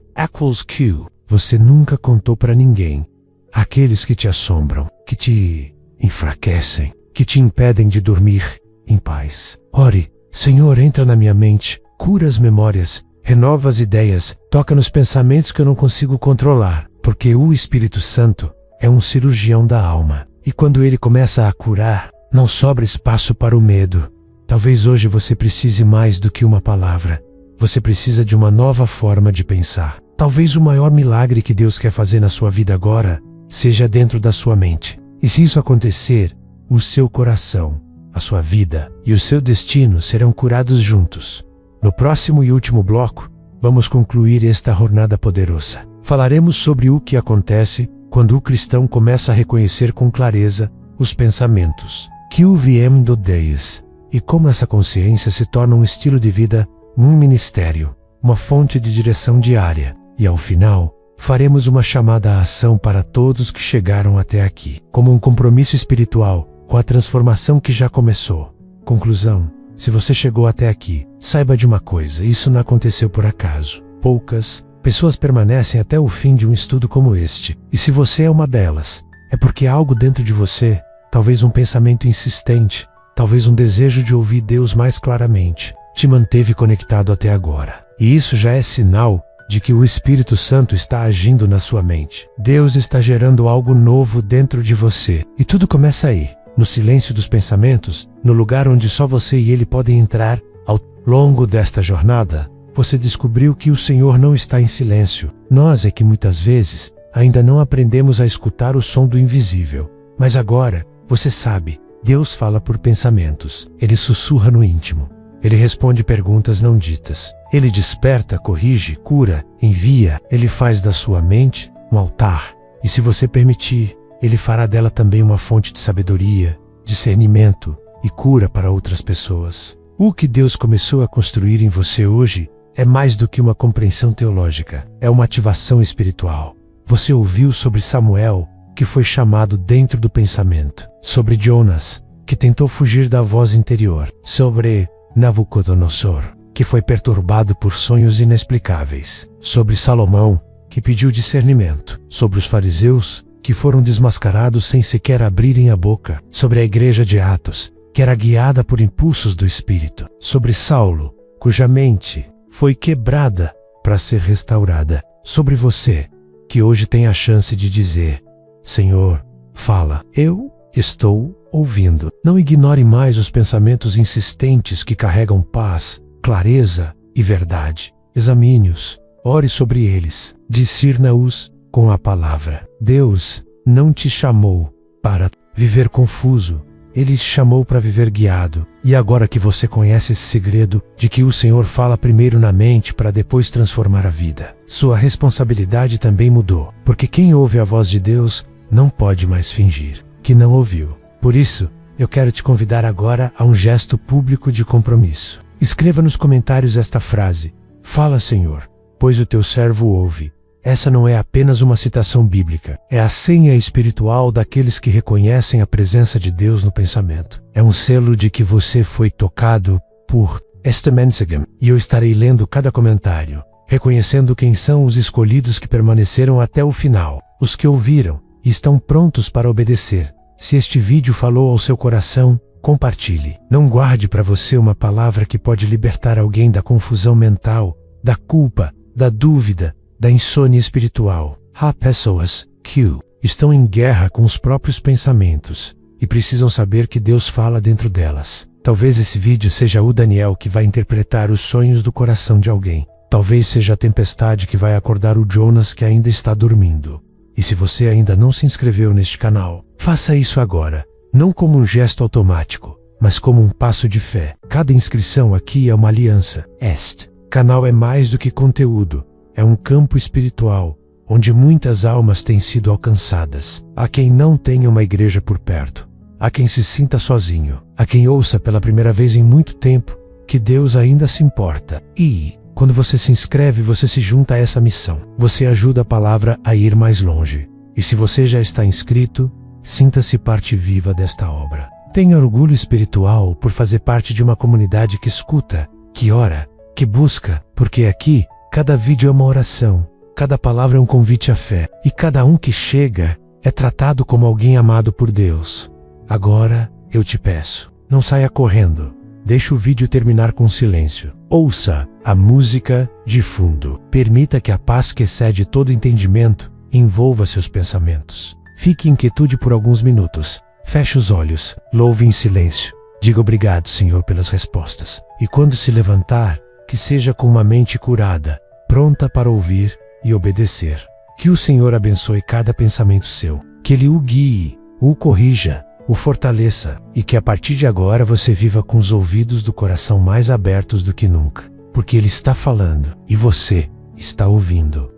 Você nunca contou para ninguém. Aqueles que te assombram, que te enfraquecem, que te impedem de dormir em paz. Ore: Senhor, entra na minha mente, cura as memórias, renova as ideias, toca nos pensamentos que eu não consigo controlar, porque o Espírito Santo é um cirurgião da alma. E quando ele começa a curar, não sobra espaço para o medo. Talvez hoje você precise mais do que uma palavra. Você precisa de uma nova forma de pensar. Talvez o maior milagre que Deus quer fazer na sua vida agora seja dentro da sua mente. E se isso acontecer, o seu coração, a sua vida e o seu destino serão curados juntos. No próximo e último bloco, vamos concluir esta jornada poderosa. Falaremos sobre o que acontece quando o cristão começa a reconhecer com clareza os pensamentos que o VM do Deus, e como essa consciência se torna um estilo de vida, um ministério, uma fonte de direção diária. E ao final, faremos uma chamada à ação para todos que chegaram até aqui, como um compromisso espiritual com a transformação que já começou. Conclusão: se você chegou até aqui, saiba de uma coisa: isso não aconteceu por acaso. Poucas pessoas permanecem até o fim de um estudo como este. E se você é uma delas, é porque algo dentro de você, talvez um pensamento insistente, talvez um desejo de ouvir Deus mais claramente, te manteve conectado até agora. E isso já é sinal de que o Espírito Santo está agindo na sua mente. Deus está gerando algo novo dentro de você. E tudo começa aí, no silêncio dos pensamentos, no lugar onde só você e Ele podem entrar. Ao longo desta jornada, você descobriu que o Senhor não está em silêncio. Nós é que muitas vezes ainda não aprendemos a escutar o som do invisível. Mas agora, você sabe, Deus fala por pensamentos. Ele sussurra no íntimo. Ele responde perguntas não ditas. Ele desperta, corrige, cura, envia. Ele faz da sua mente um altar. E se você permitir, Ele fará dela também uma fonte de sabedoria, discernimento e cura para outras pessoas. O que Deus começou a construir em você hoje é mais do que uma compreensão teológica. É uma ativação espiritual. Você ouviu sobre Samuel, que foi chamado dentro do pensamento. Sobre Jonas, que tentou fugir da voz interior. Sobre Nabucodonosor, que foi perturbado por sonhos inexplicáveis. Sobre Salomão, que pediu discernimento. Sobre os fariseus, que foram desmascarados sem sequer abrirem a boca. Sobre a igreja de Atos, que era guiada por impulsos do Espírito. Sobre Saulo, cuja mente foi quebrada para ser restaurada. Sobre você, que hoje tem a chance de dizer: Senhor, fala, eu estou ouvindo. Não ignore mais os pensamentos insistentes que carregam paz, clareza e verdade. Examine-os, ore sobre eles, discirna-os com a palavra. Deus não te chamou para viver confuso, Ele te chamou para viver guiado, e agora que você conhece esse segredo de que o Senhor fala primeiro na mente para depois transformar a vida, sua responsabilidade também mudou, porque quem ouve a voz de Deus não pode mais fingir que não ouviu. Por isso, eu quero te convidar agora a um gesto público de compromisso. Escreva nos comentários esta frase: "Fala, Senhor, pois o teu servo ouve." Essa não é apenas uma citação bíblica, é a senha espiritual daqueles que reconhecem a presença de Deus no pensamento. É um selo de que você foi tocado por esta mensagem, e eu estarei lendo cada comentário, reconhecendo quem são os escolhidos que permaneceram até o final, os que ouviram e estão prontos para obedecer. Se este vídeo falou ao seu coração, compartilhe. Não guarde para você uma palavra que pode libertar alguém da confusão mental, da culpa, da dúvida, da insônia espiritual. Há pessoas que estão em guerra com os próprios pensamentos e precisam saber que Deus fala dentro delas. Talvez esse vídeo seja o Daniel que vai interpretar os sonhos do coração de alguém. Talvez seja a tempestade que vai acordar o Jonas que ainda está dormindo. E se você ainda não se inscreveu neste canal, faça isso agora, não como um gesto automático, mas como um passo de fé. Cada inscrição aqui é uma aliança. Este canal é mais do que conteúdo. É um campo espiritual, onde muitas almas têm sido alcançadas. Há quem não tenha uma igreja por perto. Há quem se sinta sozinho. Há quem ouça pela primeira vez em muito tempo que Deus ainda se importa. E, quando você se inscreve, você se junta a essa missão. Você ajuda a palavra a ir mais longe. E se você já está inscrito, sinta-se parte viva desta obra. Tenha orgulho espiritual por fazer parte de uma comunidade que escuta, que ora, que busca, porque aqui, cada vídeo é uma oração, cada palavra é um convite à fé, e cada um que chega é tratado como alguém amado por Deus. Agora, eu te peço, não saia correndo. Deixe o vídeo terminar com silêncio. Ouça a música de fundo. Permita que a paz que excede todo entendimento envolva seus pensamentos. Fique em quietude por alguns minutos. Feche os olhos. Louve em silêncio. Diga obrigado, Senhor, pelas respostas. E quando se levantar, que seja com uma mente curada, pronta para ouvir e obedecer. Que o Senhor abençoe cada pensamento seu, que Ele o guie, o corrija, o fortaleça, e que a partir de agora você viva com os ouvidos do coração mais abertos do que nunca, porque Ele está falando e você está ouvindo.